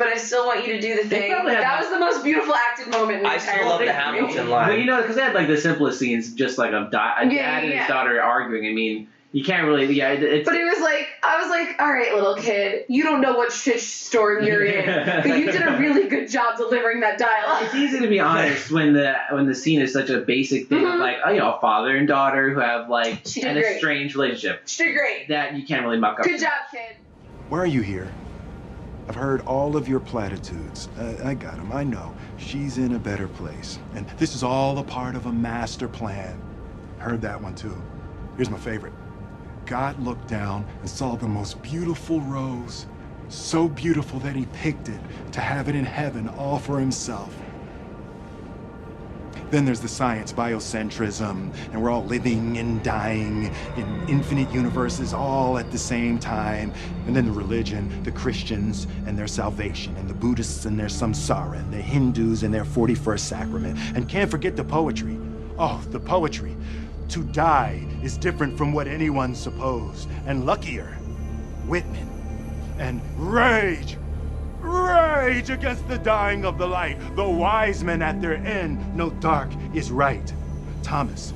I still want you to do the thing. That was the most beautiful acted moment in the entire movie. I still love the Hamilton line. Well, because they had like the simplest scenes, just like a dad and his daughter arguing. I mean, you can't really, But it was like, I was like, all right, little kid, you don't know what shit storm you're in, but you did a really good job delivering that dialogue. It's easy to be honest when the scene is such a basic thing of like, a father and daughter who have like an estranged relationship. She did great. That you can't really muck up. Good job, kid. Why are you here? I've heard all of your platitudes. I got them, I know. She's in a better place. And this is all a part of a master plan. Heard that one too. Here's my favorite. God looked down and saw the most beautiful rose. So beautiful that he picked it to have it in heaven all for himself. Then there's the science, biocentrism, and we're all living and dying in infinite universes all at the same time. And then the religion, the Christians and their salvation, and the Buddhists and their samsara, and the Hindus and their 41st sacrament. And can't forget the poetry. Oh, the poetry. To die is different from what anyone supposed. And luckier, Whitman and rage. Rage against the dying of the light, the wise men at their end. No, dark is right. Thomas.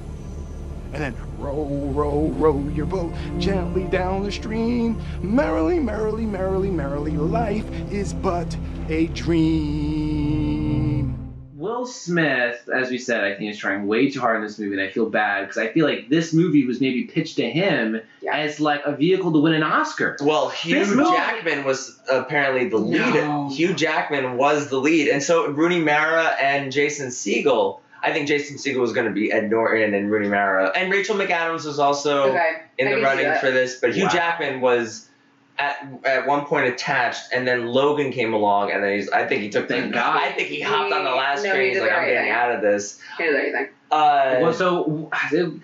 And then row, row, row your boat gently down the stream. Merrily, merrily, merrily, merrily, life is but a dream. Will Smith, as we said, I think is trying way too hard in this movie, and I feel bad because I feel like this movie was maybe pitched to him as like a vehicle to win an Oscar. Well, Hugh Jackman was apparently the lead. No. Hugh Jackman was the lead, and so Rooney Mara and Jason Segel. I think Jason Segel was going to be Ed Norton and Rooney Mara, and Rachel McAdams was also in the running for this. But Hugh Jackman was at one point attached, and then Logan came along, and then I think he took the guy. I think he hopped on the last train. He's like, I'm getting out of this. He did everything. Well, so I think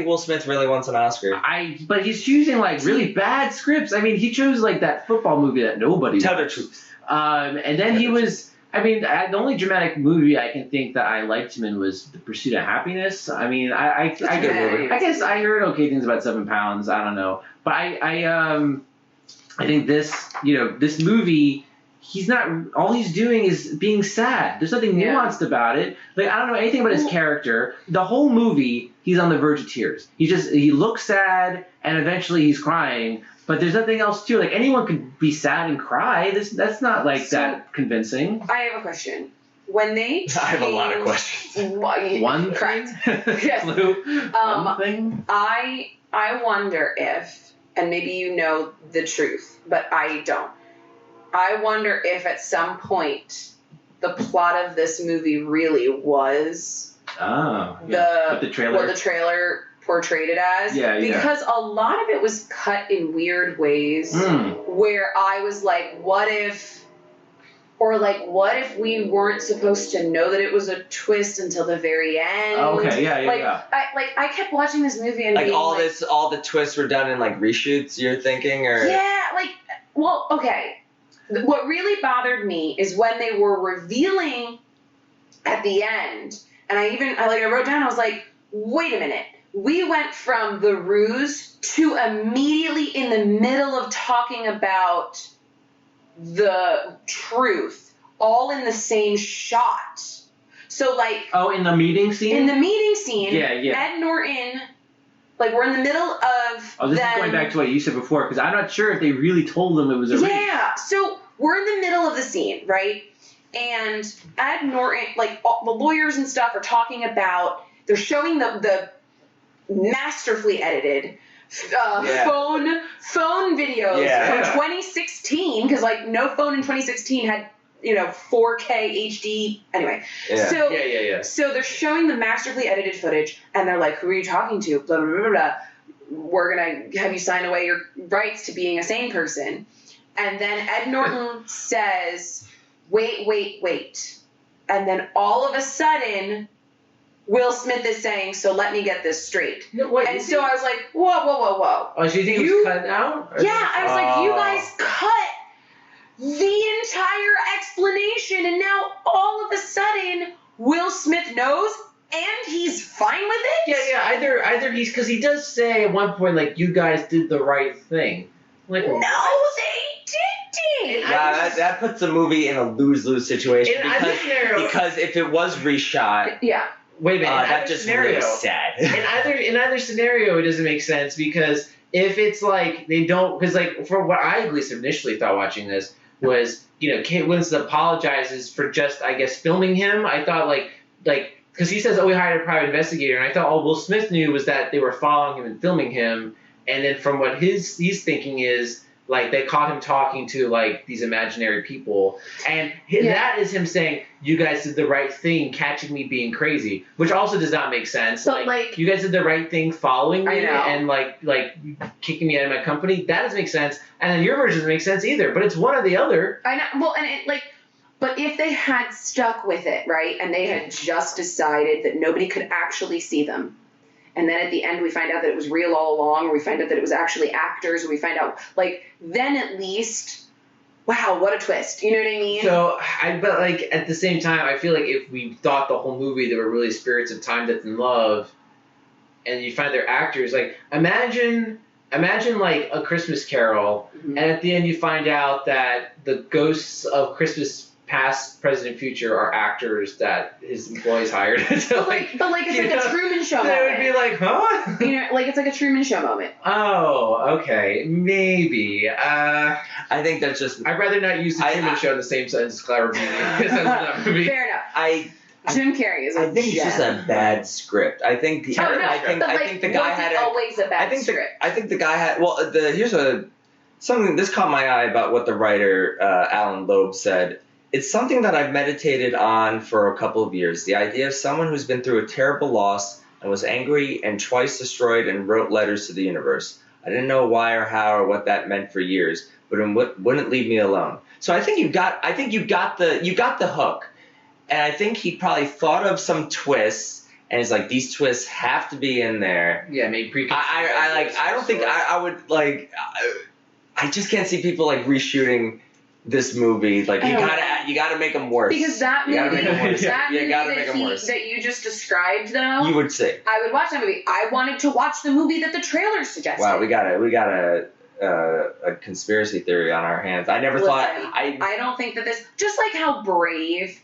Will Smith really wants an Oscar. But he's choosing like really bad scripts. I mean, he chose like that football movie that nobody Tell watched. the truth. And then he was. I mean, the only dramatic movie I can think that I liked him in was The Pursuit of Happiness. I mean, I guess I heard okay things about 7 Pounds. I don't know, but I think this movie. He's not. All he's doing is being sad. There's nothing nuanced about it. Like I don't know anything about his character. The whole movie, he's on the verge of tears. He looks sad, and eventually he's crying. But there's nothing else to it. Like anyone could be sad and cry. That's not like that convincing. I have a question. When they I have a lot of questions. One correct. thing? Yes. One thing? I wonder if, and maybe you know the truth, but I don't. I wonder if at some point the plot of this movie really was the trailer. What the trailer portrayed it as. Because a lot of it was cut in weird ways where I was like, what if we weren't supposed to know that it was a twist until the very end? I kept watching this movie and being all the twists were done in like reshoots, you're thinking, or what really bothered me is when they were revealing at the end, and I wrote down, I was like, wait a minute. We went from the ruse to immediately in the middle of talking about the truth, all in the same shot. So in the meeting scene? In the meeting scene, yeah. Ed Norton, we're in the middle of this is going back to what you said before, because I'm not sure if they really told them it was a ruse. Yeah, so we're in the middle of the scene, right? And Ed Norton, all the lawyers and stuff are talking about, they're showing the masterfully edited phone videos from 2016, because no phone in 2016 had 4K HD anyway. So they're showing the masterfully edited footage, and they're like, who are you talking to? Blah blah blah blah. We're gonna have you sign away your rights to being a sane person. And then Ed Norton says, wait, and then all of a sudden Will Smith is saying, so let me get this straight. I was like, whoa. Oh, so you think it was cut out? Yeah, I was like, you guys cut the entire explanation, and now all of a sudden, Will Smith knows, and he's fine with it? Yeah, either he's, because he does say at one point, you guys did the right thing. No, they didn't. That puts the movie in a lose-lose situation, because if it was reshot... Yeah. Wait a minute. That just really sad. in either scenario, it doesn't make sense, because if it's they don't, because for what I at least initially thought watching this was, Kate Winslet apologizes for just, I guess, filming him. I thought because he says, we hired a private investigator, and I thought all Will Smith knew was that they were following him and filming him, and then from what he's thinking is, they caught him talking to, these imaginary people. And that is him saying, you guys did the right thing, catching me being crazy. Which also does not make sense. But, you guys did the right thing following me and, kicking me out of my company. That doesn't make sense. And then your version doesn't make sense either. But it's one or the other. I know. Well, and but if they had stuck with it, right, and they had just decided that nobody could actually see them, and then at the end we find out that it was real all along, or we find out that it was actually actors, or we find out, then at least, wow, what a twist. You know what I mean? So, but at the same time, I feel if we thought the whole movie there were really spirits of time, death, and love, and you find they're actors, imagine imagine like A Christmas Carol, Mhm. and at the end you find out that the ghosts of Christmas past, present, and future are actors that his employees hired. So But it's like a Truman Show they would moment. be like, huh? You know, like it's like a Truman Show moment. Oh, okay, maybe. I think that's just. I'd rather not use the Truman Show in the same sentence as Collateral Beauty. Because that's that movie. Fair enough. I Jim Carrey is a think it's just a bad script. I think the Oh, no, I think but, I like, think the guy was had it a. always a bad I think script? I think the guy had. Well, here's something. This caught my eye about what the writer Alan Loeb said. It's something that I've meditated on for a couple of years. The idea of someone who's been through a terrible loss and was angry and twice destroyed and wrote letters to the universe. I didn't know why or how or what that meant for years, but it wouldn't leave me alone. So I think you got the hook, and I think he probably thought of some twists, and he's like, these twists have to be in there. Yeah, maybe preconceived. I don't think I would like. I just can't see people like reshooting this movie. Like you gotta make them worse. Because that You gotta movie, make 'em worse. that You movie gotta make 'em worse. that you just described, though, You would say. I would watch that movie. I wanted to watch the movie that the trailer suggested. Wow, we got a conspiracy theory on our hands. I never Listen, thought I don't think that this, just like how Brave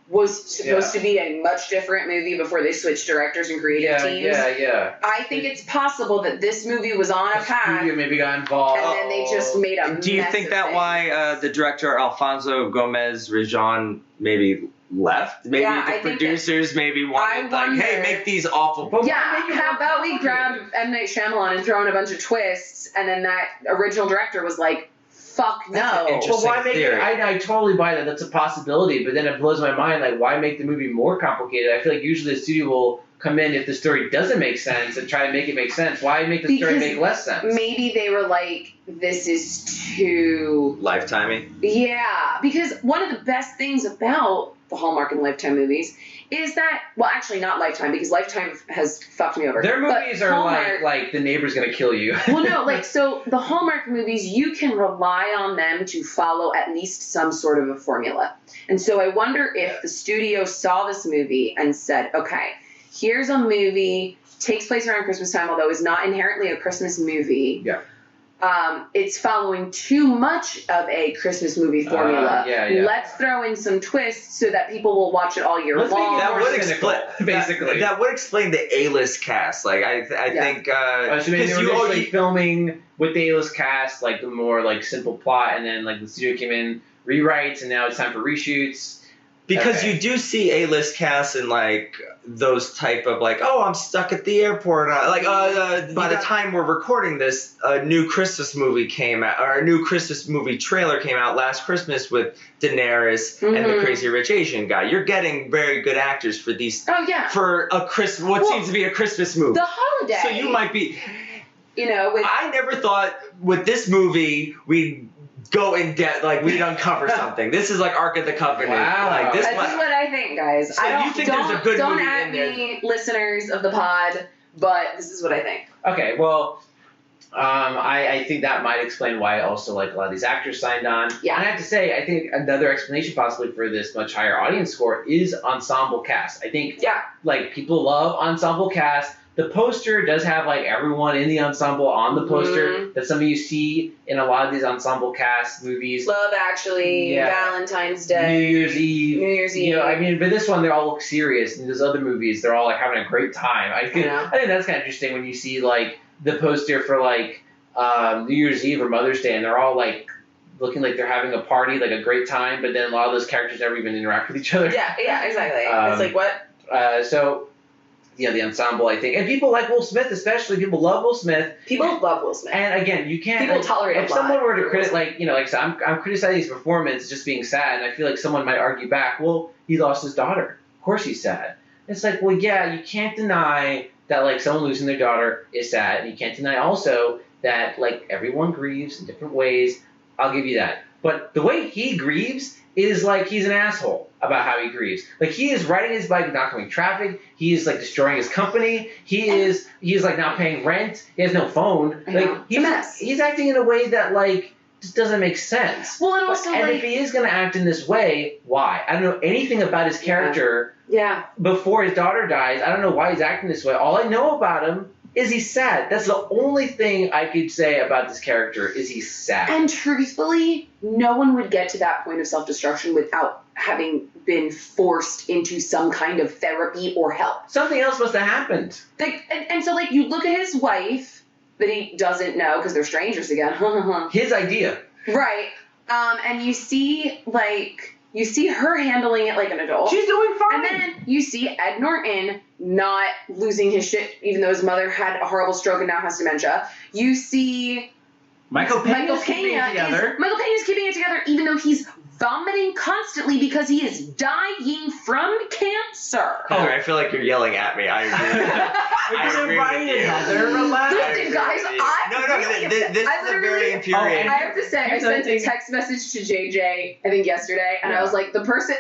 was supposed to be a much different movie before they switched directors and creative teams. Yeah. I think it's possible that this movie was on a path, Studio maybe got involved. and then they just made a Do you mess think of that things. why the director Alfonso Gomez Rejon maybe left? Maybe Yeah, I the think producers maybe wanted like, hey, wonder- make these awful. Yeah, how about we grab M. Night Shyamalan and throw in a bunch of twists, and then that original director was like, fuck no. That's an interesting Well, why make theory. it? I totally buy that. That's a possibility. But then it blows my mind. Like, why make the movie more complicated? I feel like usually the studio will come in if the story doesn't make sense and try to make it make sense. Why make the story Because make less sense? Maybe they were like, this is too... Lifetimey. Yeah, because one of the best things about the Hallmark and Lifetime movies is that, well, actually not Lifetime, because Lifetime has fucked me over. Their but movies are Hallmark, like the neighbor's gonna kill you. well, no, like, so the Hallmark movies, you can rely on them to follow at least some sort of a formula. And so I wonder if the studio saw this movie and said, okay, here's a movie, takes place around Christmas time, although it's not inherently a Christmas movie. Yeah. It's following too much of a Christmas movie formula. Yeah. Let's throw in some twists so that people will watch it all year Let's make it long. That more would cynical, explain basically. That would explain the A-list cast. Like I think So maybe they were you initially filming with the A-list cast, like the more like simple plot, and then like the studio came in, rewrites, and now it's time for reshoots. because Okay. you do see A-list casts in like those type of like, oh, I'm stuck at the airport. By the time we're recording this, a new Christmas movie came out, or a new Christmas movie trailer came out last Christmas with Daenerys and the Mhm. Crazy Rich Asian guy. You're getting very good actors for these Oh, yeah. for a Christmas, what Well, seems to be a Christmas movie. The holiday. So you might be. You know, with... I never thought with this movie we'd go in depth, like we'd uncover something. This is like Ark of the Covenant. Wow. Like this. This is what I think, guys. So I don't, you think there's a good don't movie at in there? me, listeners of the pod, but this is what I think. Okay, well, I think that might explain why also like a lot of these actors signed on. Yeah. And I have to say, I think another explanation possibly for this much higher audience score is ensemble cast. I think Yeah. like people love ensemble cast. The poster does have like everyone in the ensemble on the poster. Mhm. That's something you see in a lot of these ensemble cast movies. Love Actually, Yeah. Valentine's New Day, Year's Eve. New Year's Eve. You know, I mean, but this one they're all look serious, and those other movies they're all like having a great time. I think that's kind of interesting when you see like the poster for like New Year's Eve or Mother's Day, and they're all like looking like they're having a party, like a great time, but then a lot of those characters never even interact with each other. Yeah, exactly. Um, it's like, what? So, yeah, the ensemble, I think, and people like Will Smith, especially people love Will Smith. People love Will Smith. And again, you can't. People tolerate if a lot. someone were to criticize, like you know, like so I'm criticizing his performance as just being sad, and I feel like someone might argue back, well, he lost his daughter. Of course he's sad. It's like, well, yeah, you can't deny that like someone losing their daughter is sad, and you can't deny also that like everyone grieves in different ways. I'll give you that. But the way he grieves is like he's an asshole about how he grieves. Like he is riding his bike, not coming traffic. He is like destroying his company. He is like not paying rent. He has no phone. I know. Like It's a mess. he's acting in a way that like just doesn't make sense. Well, and also, and like, if he is gonna act in this way, why? I don't know anything about his character yeah. before his daughter dies. I don't know why he's acting this way. All I know about him is he's sad. That's the only thing I could say about this character is he's sad. And truthfully, no one would get to that point of self-destruction without having been forced into some kind of therapy or help. Something else must have happened. Like, and so, like, you look at his wife that he doesn't know because they're strangers again. His idea. Right. And you see, like, her handling it like an adult. She's doing fine. And then you see Ed Norton not losing his shit, even though his mother had a horrible stroke and now has dementia. You see Michael Pena's keeping it together. Michael Pena's keeping it together, even though he's vomiting constantly because he is dying from cancer. Heather, I feel like you're yelling at me. I agree. I agree with you. Heather, relax. Listen, guys, this is a very infuriating. I have to say, I sent a text message to JJ, I think yesterday, and I was like, the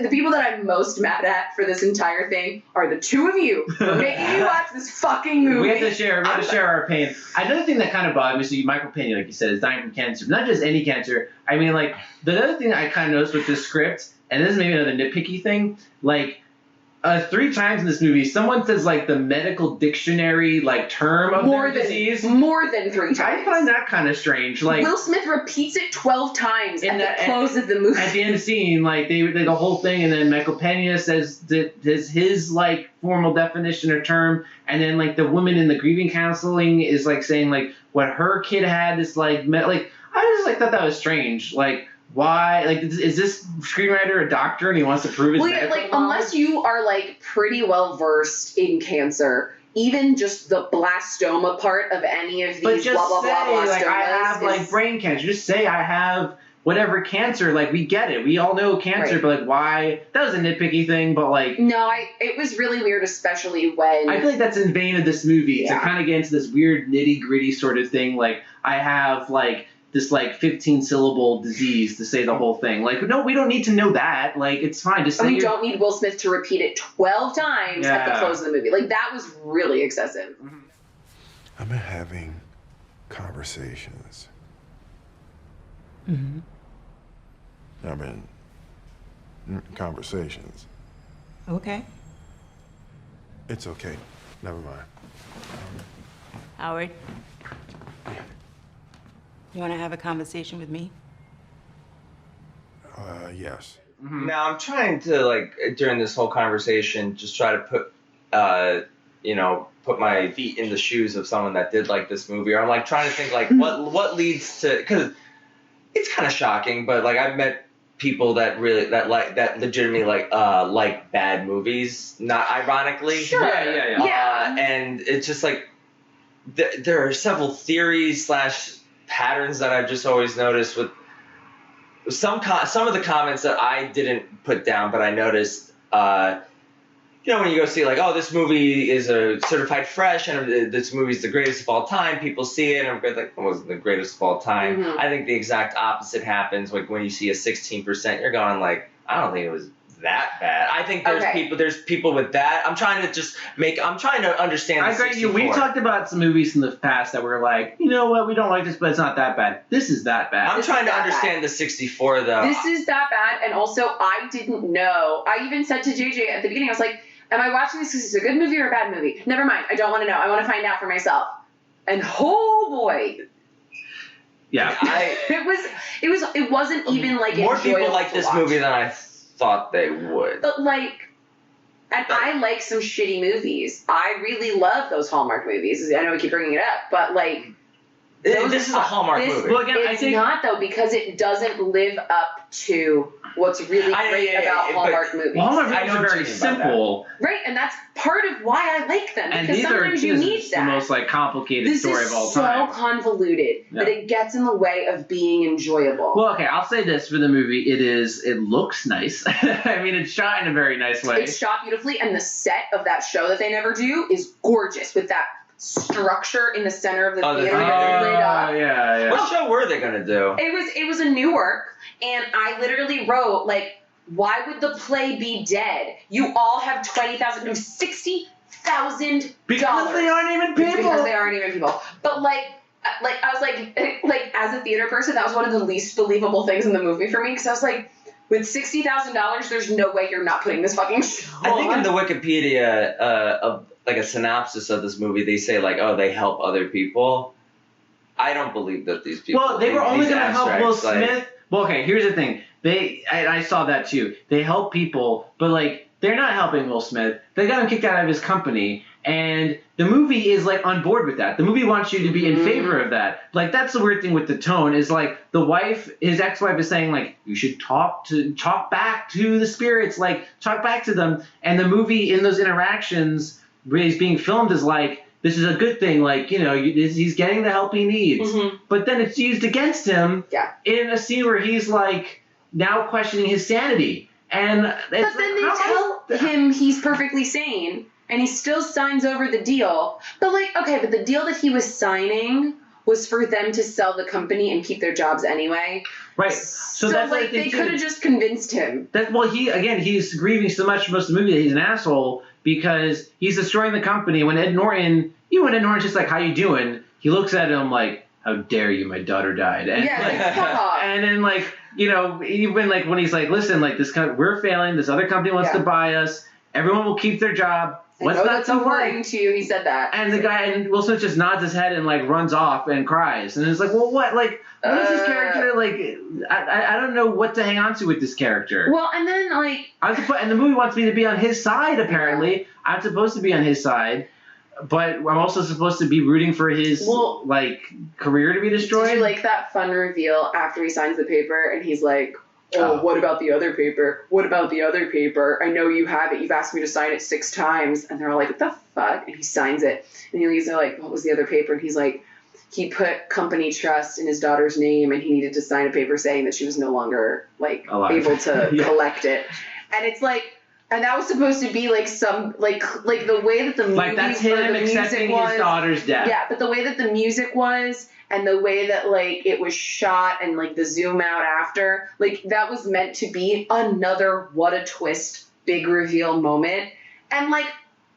people that I'm most mad at for this entire thing are the two of you for making me watch this fucking movie. We have to share our pain. Another thing that kind of bothered me, so Michael Pena, like you said, is dying from cancer. Not just any cancer. I mean, like, the other thing that I kind of noticed with this script, and this is maybe another nitpicky thing, like, 3 times in this movie, someone says, like, the medical dictionary, like, term of their disease. More than 3 times. I find that kind of strange. Like, Will Smith repeats it 12 times at the close of the movie. At the end of the scene, like, they the whole thing, and then Michael Pena says that his, like, formal definition or term, and then, like, the woman in the grieving counseling is, like, saying, like, what her kid had, this, like, like, I just, like, thought that was strange. Like, why? Like, is this screenwriter a doctor and he wants to prove his medical like, knowledge? unless you are, like, pretty well versed in cancer, even just the blastoma part of any of these but just blah, blah, say, blah, blastomas. like, I have, like, brain cancer. Just say I have whatever cancer. Like, we get it. We all know cancer, right. but, like, why? That was a nitpicky thing, but, like... No, it was really weird, especially when... I feel like that's in vain of this movie, to kind of get into this weird nitty-gritty sort of thing. Like, I have, like... this, like, 15-syllable disease to say the whole thing. Like, no, we don't need to know that. Like, it's fine. Just say we don't need Will Smith to repeat it 12 times at the close of the movie. Like, that was really excessive. I've been having conversations. Mm-hmm. I've been conversations. Okay. It's okay. Never mind. Howard, you want to have a conversation with me? Yes. Mm-hmm. Now, I'm trying to, like, during this whole conversation, just try to put, put my feet in the shoes of someone that did like this movie. Or I'm, like, trying to think, like, what leads to, because it's kind of shocking, but, like, I've met people that legitimately like bad movies, not ironically. Sure. Yeah. And it's just like there are several theories / patterns that I've just always noticed with some of the comments that I didn't put down, but I noticed. When you go see, like, oh, this movie is a certified fresh, and this movie is the greatest of all time, people see it, and I'm like, it wasn't the greatest of all time. Mm-hmm. I think the exact opposite happens. Like, when you see a 16%, you're going, like, I don't think it was that bad. I think there's people with that. I'm trying to understand. I agree with you. We've talked about some movies in the past that were like, you know what, we don't like this, but it's not that bad. This is that bad. I'm trying to understand the 64, though. This is that bad, and also I didn't know. I even said to JJ at the beginning, I was like, am I watching this because it's a good movie or a bad movie? Never mind. I don't want to know. I want to find out for myself. And oh boy. Yeah. It wasn't even like more people like to this watch. movie than I thought they would. But like, and I like some shitty movies. I really love those Hallmark movies. I know we keep bringing it up, but like, this is a Hallmark movie. Well, again, it's not though, because it doesn't live up to what's really great about Hallmark movies. Well, Hallmark movies are very simple. Right, and that's part of why I like them. And because sometimes you need the that. most, like, complicated story of all time. This is so convoluted that it gets in the way of being enjoyable. Well, okay, I'll say this for the movie. It looks nice. I mean, it's shot in a very nice way. It's shot beautifully, and the set of that show that they never do is gorgeous with that structure in the center of the theater lit up. Yeah. What show were they gonna do? It was a new work, and I literally wrote, like, why would the play be dead? You all have $20,000, no, $60,000. Because they aren't even people. Because they aren't even people. But like I was like as a theater person, that was one of the least believable things in the movie for me, because I was like, With $60,000, there's no way you're not putting this fucking show I think on. in the Wikipedia, of like a synopsis of this movie, they say like, oh, they help other people. I don't believe that these people. Well, they were only going to help Will abstracts, Smith. Well, okay, here's the thing. I saw that too. They help people, but like they're not helping Will Smith. They got him kicked out of his company, and the movie is like on board with that. The movie wants you to be in favor of that. Like that's the weird thing with the tone is like the wife, his ex-wife is saying like you should talk back to the spirits, like talk back to them. And the movie in those interactions where he's being filmed is like this is a good thing, like he's getting the help he needs. But then it's used against him in a scene where he's like now questioning his sanity. And but then they tell him he's perfectly sane, and he still signs over the deal. But but the deal that he was signing was for them to sell the company and keep their jobs anyway. Right. So that's like they could have just convinced him. He's grieving so much for most of the movie that he's an asshole because he's destroying the company. When Ed Norton's just like, how you doing? He looks at him like, how dare you? My daughter died. And fuck off. And then even like when he's like, listen, like we're failing. This other company wants to buy us. Everyone will keep their job. What's that so important to you? He said that. And the guy, and Will Smith just nods his head and like runs off and cries. And it's like, well, what? Like, what is this character? Like, I don't know what to hang on to with this character. Well, and then like, and the movie wants me to be on his side. Apparently, I'm supposed to be on his side, but I'm also supposed to be rooting for his career to be destroyed. Did you like that fun reveal after he signs the paper and he's like, oh, what about the other paper? What about the other paper? I know you have it. You've asked me to sign it 6 times. And they're all like, what the fuck? And he signs it. And they're like, what was the other paper? And he's like, he put company trust in his daughter's name and he needed to sign a paper saying that she was no longer like able to collect it. And it's like, and that was supposed to be like some like the way that the movie like that's him accepting his daughter's death. Yeah, but the way that the music was and the way that like it was shot and like the zoom out after, like that was meant to be another what a twist big reveal moment. And like,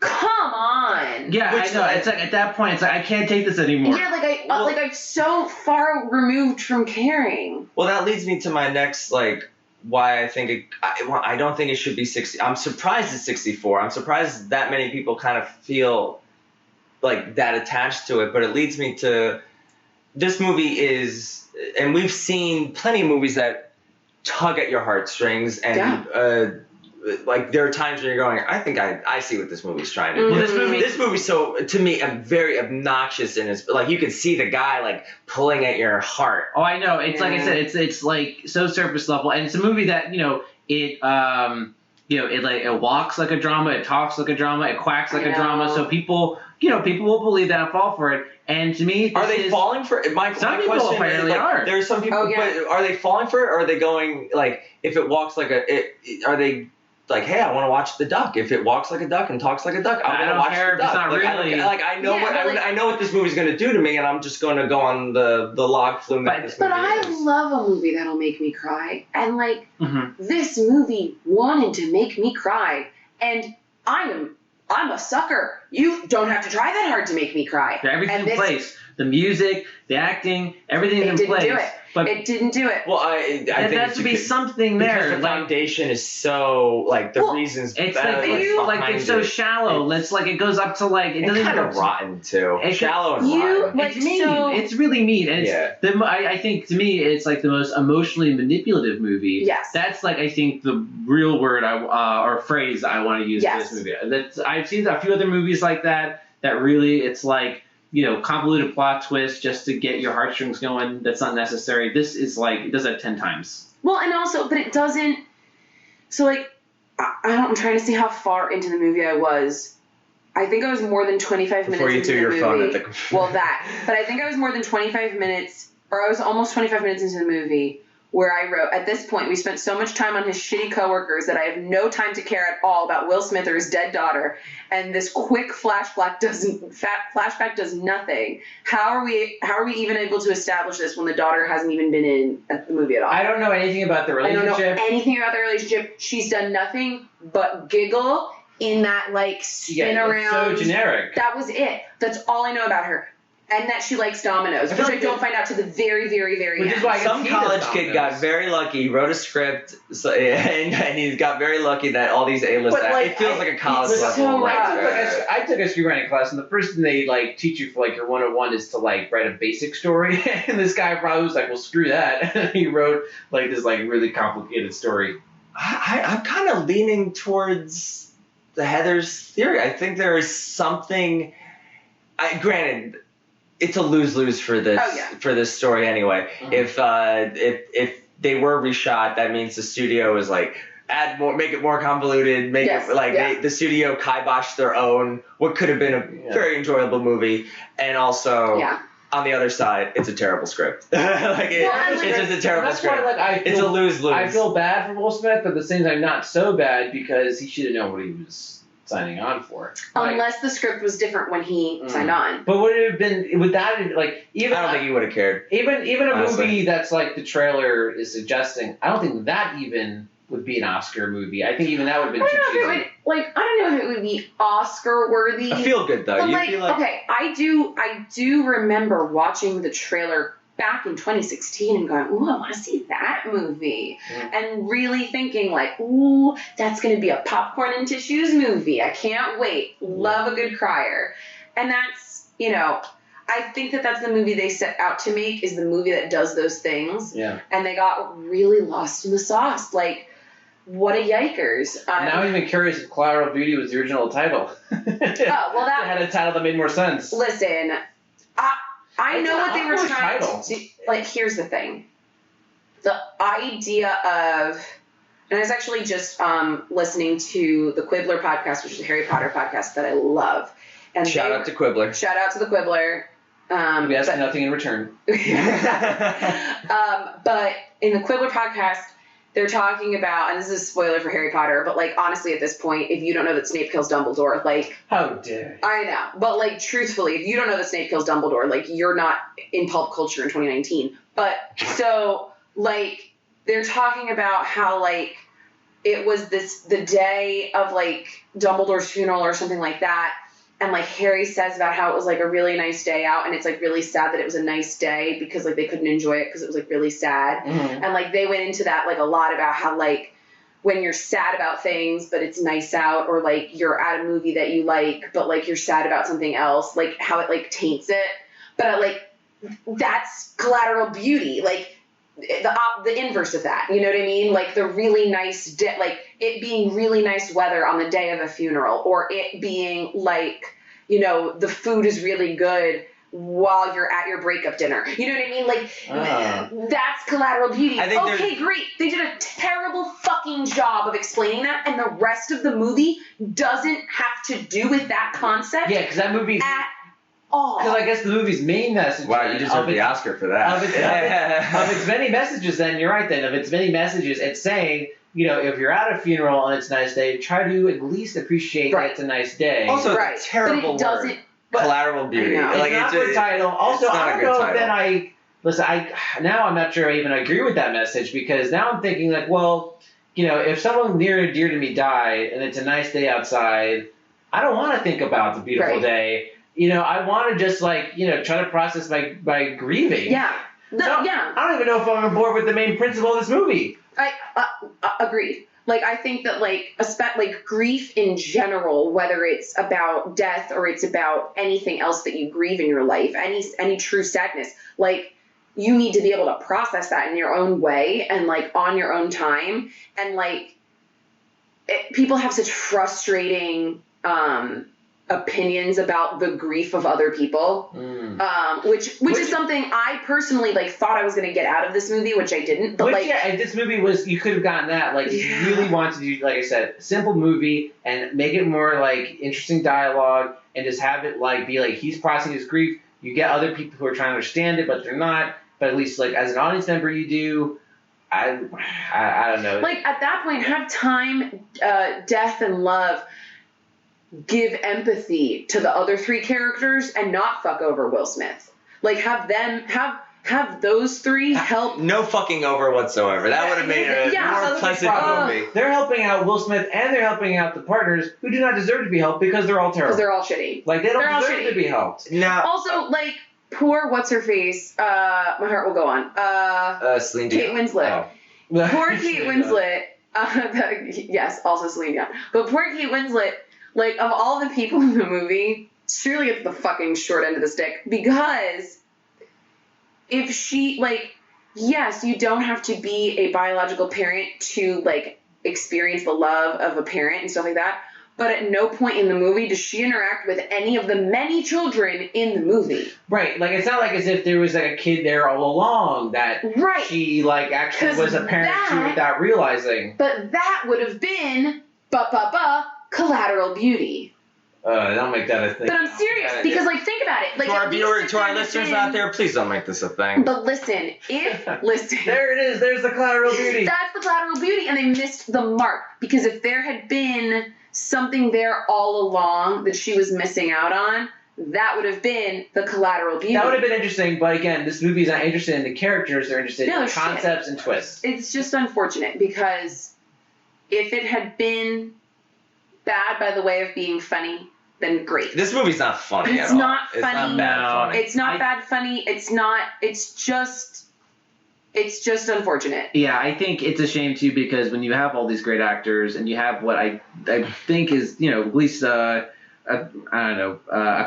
come on. Yeah, I know. It's like at that point, it's like I can't take this anymore. Yeah, I'm so far removed from caring. Well, that leads me to my next why I think I don't think it should be 60. I'm surprised it's 64. I'm surprised that many people kind of feel like that attached to it. But it leads me to this movie is, and we've seen plenty of movies that tug at your heartstrings, and like there are times when you're going, I think I see what this movie's trying to do. Well, this movie's so, to me, very obnoxious, and it's like you can see the guy like pulling at your heart. Oh, I know. It's like I said, it's like so surface level, and it's a movie that it walks like a drama, it talks like a drama, it quacks like a drama. So people will believe that and fall for it. And to me, are they falling for it? Some people apparently are. There are some people, but are they falling for it, or are they going like if it walks like are they like, hey, I want to watch the duck. If it walks like a duck and talks like a duck, I'm going to watch the duck. It's not really. I know what this movie's going to do to me, and I'm just going to go on the log flume that this movie is. I love a movie that'll make me cry, and this movie wanted to make me cry, and I'm a sucker. You don't have to try that hard to make me cry. Everything's in place. The music, the acting, everything's in place. It didn't do it. It didn't do it. Well, I think there has to be something there. Because the foundation is so reasons. It's it's so shallow. It's like it goes up to it doesn't kind of rotten too. Shallow and rotten. It's mean. It's really mean. And I think to me it's like the most emotionally manipulative movie. Yes. That's I think the real word or phrase I want to use for this movie. I've seen a few other movies like that really it's like. Convoluted plot twist just to get your heartstrings going. That's not necessary. This is it does that 10 times. Well, and also, but it doesn't. So I'm trying to see how far into the movie I was. I think I was more than 25 minutes into the movie. Before you threw your phone at the computer. Well, that. But I think I was more than 25 minutes, or I was almost 25 minutes into the movie, where I wrote, at this point, we spent so much time on his shitty coworkers that I have no time to care at all about Will Smith or his dead daughter, and this quick flashback does nothing. How are we even able to establish this when the daughter hasn't even been in the movie at all? I don't know anything about the relationship. I don't know anything about the relationship. She's done nothing but giggle in that spin around. It's so generic. That was it. That's all I know about her. and that she likes dominoes, which I don't find out to the very, very, very Which end. is why I Some guess he college does kid dominoes. got very lucky. He wrote a script, and he got very lucky that all these A-list But, actors. like, It feels like a college it's level. so like, rough. I took a screenwriting class, and the first thing they like teach you for like your 101 is to like write a basic story. And this guy probably was like, "Well, screw that." And he wrote like this like really complicated story. I'm kind of leaning towards the Heather's theory. I think there is something. Granted, it's a lose-lose for this for this story anyway. Mhm. If they were reshot, that means the studio is like add more, make it more convoluted, make it like the studio kiboshed their own what could have been a very enjoyable movie, and also. On the other side, it's a terrible script. It's just a terrible That's script. why, like, It's a lose-lose. I feel bad for Will Smith, but at the same time, not so bad because he should have known what he was signing on for. Unless the script was different when he signed on. But would it have been? Would that have, like even? I don't think he would have cared. Even a honestly. movie that's like the trailer is suggesting. I don't think that even would be an Oscar movie. I think even that would have been too cheesy. I don't know if it would be Oscar worthy. I feel good though. But You'd be like, okay, I do remember watching the trailer back in 2016 and going, ooh, I want to see that movie. And really thinking like, ooh, that's going to be a popcorn and tissues movie. I can't wait. Love a good crier. And that's, I think that that's the movie they set out to make, is the movie that does those things. Yeah. And they got really lost in the sauce. Like, what a yikers. Now I'm even curious if Collateral Beauty was the original title. That had a title that made more sense. Listen, I know what they were awkward trying title. to do. Like, here's the thing. The idea of, and I was actually just listening to the Quibbler podcast, which is a Harry Potter podcast that I love. And shout out to Quibbler. Shout out to the Quibbler. We ask nothing in return. But in the Quibbler podcast, they're talking about, and this is a spoiler for Harry Potter, but like honestly at this point, if you don't know that Snape kills Dumbledore, like how dare I know, but like truthfully, if you don't know that Snape kills Dumbledore, like you're not in pulp culture in 2019. But so like they're talking about how like it was the day of like Dumbledore's funeral or something like that. And like Harry says about how it was like a really nice day out, and it's like really sad that it was a nice day because like they couldn't enjoy it because it was like really sad. Mm-hmm. And like they went into that like a lot about how like when you're sad about things but it's nice out, or like you're at a movie that you like but like you're sad about something else, like how it like taints it. But like that's Collateral Beauty, like the inverse of that, you know what I mean? Like the really nice day, like it being really nice weather on the day of a funeral, or it being like, the food is really good while you're at your breakup dinner. You know what I mean? Like that's Collateral Beauty. I think okay, great. They did a terrible fucking job of explaining that, and the rest of the movie doesn't have to do with that concept. Yeah, because that movie. Because I guess the movie's main message. Wow, you deserve the Oscar for that. Of its many messages, then you're right. Then of its many messages, it's saying, if you're at a funeral and it's a nice day, try to at least appreciate that it's a nice day. Also, it's a terrible but it doesn't. word. Collateral Beauty. Like it's not a good title. Also, I don't know if then now I'm not sure I even agree with that message, because now I'm thinking like, well, if someone near and dear to me died and it's a nice day outside, I don't want to think about the beautiful day. I want to just like, try to process my grieving. Yeah. I don't even know if I'm on board with the main principle of this movie. I agreed. Like, I think that like grief in general, whether it's about death or it's about anything else that you grieve in your life, any true sadness, like you need to be able to process that in your own way and like on your own time. And like people have such frustrating opinions about the grief of other people, which is something I personally like thought I was going to get out of this movie, which I didn't. But this movie was, you could have gotten that. Like, if you really wanted to do, like I said, simple movie and make it more like interesting dialogue and just have it like be like he's processing his grief. You get other people who are trying to understand it, but they're not. But at least like as an audience member, you do. I don't know. Like at that point, have time, death, and love. Give empathy to the other three characters and not fuck over Will Smith. Like have them have those three help. No fucking over whatsoever. That would have made it a more pleasant movie. They're helping out Will Smith and they're helping out the partners who do not deserve to be helped because they're all terrible. Because they're all shitty. Like they don't deserve to be helped. Now, also, like poor what's her face? My heart will go on. Celine Kate Dion. Winslet. Oh. Poor Kate Winslet. Yes, also Celine Dion. But poor Kate Winslet, like, of all the people in the movie, surely gets the fucking short end of the stick. Because if she, like, yes, you don't have to be a biological parent to, like, experience the love of a parent and stuff like that. But at no point in the movie does she interact with any of the many children in the movie. Right, like, it's not like as if there was, like, a kid there all along that Right. she, like, actually 'Cause was a parent to that- without realizing. But that would have been, Collateral Beauty. Don't make that a thing. But I'm serious, because, like, think about it. Like, To our at least viewers, if to our there had listeners been- out there, please don't make this a thing. But listen, listen. There it is. There's the Collateral Beauty. That's the Collateral Beauty, and they missed the mark. Because if there had been something there all along that she was missing out on, that would have been the Collateral Beauty. That would have been interesting, but again, this movie's not interested in the characters. They're interested No, in shit. concepts and twists. It's just unfortunate, because if it had been bad by the way of being funny, then great. This movie's not funny It's at all. not It's funny. not bad No. funny. It's not bad funny. It's just unfortunate. Yeah, I think it's a shame too, because when you have all these great actors and you have what I think is, you know, at least a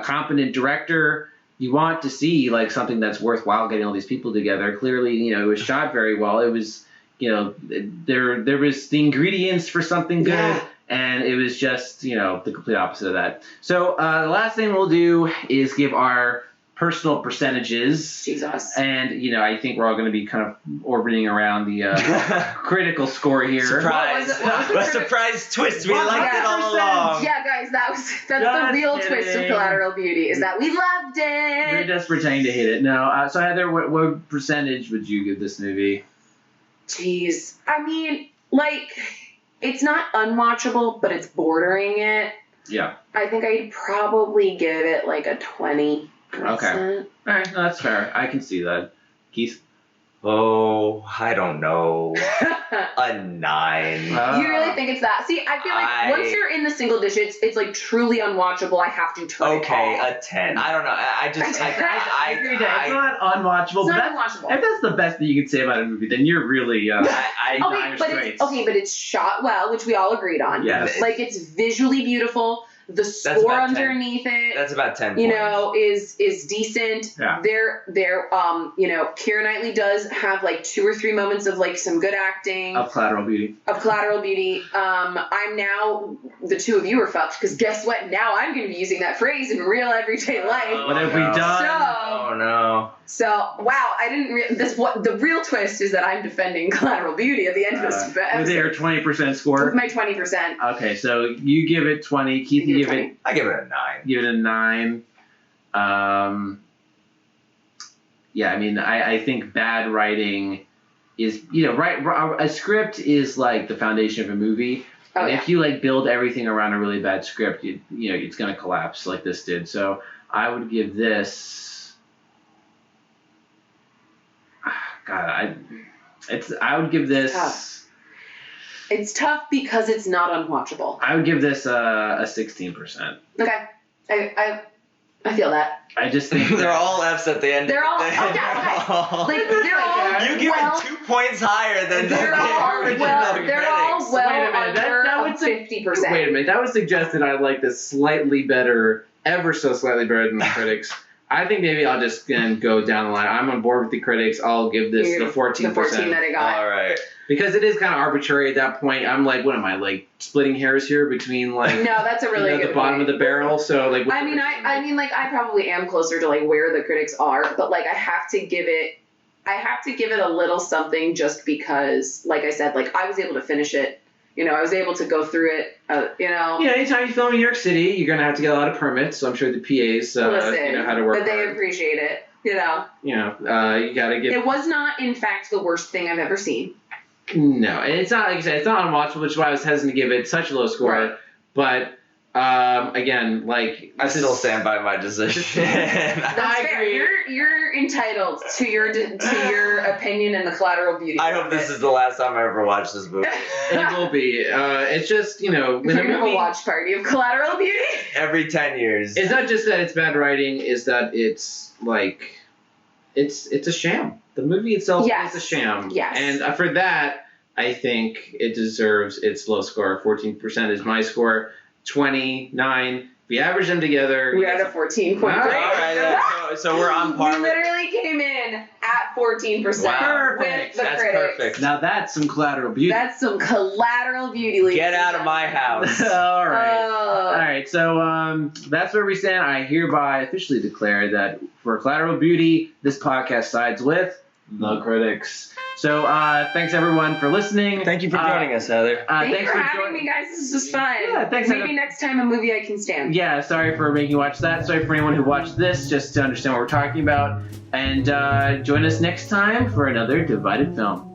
competent director, you want to see like something that's worthwhile getting all these people together. Clearly, you know, it was shot very well. It was, you know, there was the ingredients for something good. Yeah. And it was just, you know, the complete opposite of that. So the last thing we'll do is give our personal percentages. Jesus. And, you know, I think we're all going to be kind of orbiting around the critical score here. Surprise. What was the What a surprise twist. We liked it all 100%. along. Yeah, guys, that's the Just real twist of kidding. Collateral Beauty, is that we loved You're it. just pretending to hate it. No. So, Heather, what percentage would you give this movie? Jeez. I mean, like, it's not unwatchable, but it's bordering it. Yeah. I think I'd probably give it like a 20%. Okay. All right. No, that's fair. I can see that. Keith? Oh, I don't know. A 9. You really think it's that? See, I feel like once you're in the single digits, it's like truly unwatchable. I have to turn it Okay, off. a 10. I don't know. I just I agree that it's not unwatchable. It's but not unwatchable. If that's the best thing you can say about a movie, then you're really Okay, but it's shot well, which we all agreed on. Yes. Like, it's visually beautiful. The score about 10. underneath it, That's about 10 you points. know, is decent. Yeah. You know, Keira Knightley does have like 2 or 3 moments of like some good acting of Collateral Beauty. Collateral Beauty. I'm now, the two of you are fucked, because guess what? Now I'm going to be using that phrase in real everyday life. What have we done? Oh no. So wow, I didn't. The real twist is that I'm defending Collateral Beauty at the end of this With your episode 20% score. with my 20%. Okay, so you give it 20. Keith, you give it I give it a 9. give it a 9. Yeah, I mean, I think bad writing is, you know, a script is like the foundation of a movie. Oh, And yeah. if you like build everything around a really bad script, you know, it's going to collapse like this did. So I would give this. God, I would give this. Tough. It's tough because it's not unwatchable. I would give this a 16%. Okay, I feel that. I just think They're all F's at the end. They're all- of the day. okay. Like, they're all You give well. it 2 points higher than They're the all original well. critics. They're all well Wait a minute, under that would 50%. Wait a minute, that would suggest that I like this slightly better, ever so slightly better than the critics. I think maybe I'll just go down the line. I'm on board with the critics. I'll give this the 14%. The 14 that I got. All right. Because it is kind of arbitrary at that point. I'm like, what am I, like, splitting hairs here between, like, No, that's a really you know, good the bottom point. of the barrel? So, like, I mean, I probably am closer to like where the critics are, but like I have to give it a little something, just because, like I said, like I was able to finish it. You know, I was able to go through it. You know, You know, anytime you film in New York City, you're going to have to get a lot of permits. So I'm sure the PAs, listen, you know how to work but they hard. appreciate it. You know, You got to give. it was not, in fact, the worst thing I've ever seen. No, and it's not, like I said, it's not unwatchable, which is why I was hesitant to give it such a low score. Right. But again, like, I still stand by my decision. That's I fair. agree. You're entitled to your opinion and the Collateral Beauty. I hope this is the last time I ever watch this movie. It will be. It's just, you know, when a We're gonna have a movie, watch party of Collateral Beauty. Every 10 years. it's not just that it's bad writing, is that it's like it's a sham. The movie itself Yes. is a sham. Yes. And for that, I think it deserves its low score. 14% is my score. 29. If you average them together, We're at a 14.3. All All right, so we're on par. We literally came in at 14% Wow. with the That's critics. perfect. Now that's some collateral beauty. That's some collateral beauty, ladies. Get out of my house. All right. Oh. All right, so that's where we stand. I hereby officially declare that for Collateral Beauty, this podcast sides with the critics. So thanks everyone for listening. Thank you for joining us, Heather. Thanks for having me, guys. This was fun. Yeah, thanks, Maybe Heather. next time a movie I can stand. Yeah, sorry for making you watch that. Sorry for anyone who watched this, just to understand what we're talking about. And join us next time for another Divided Film.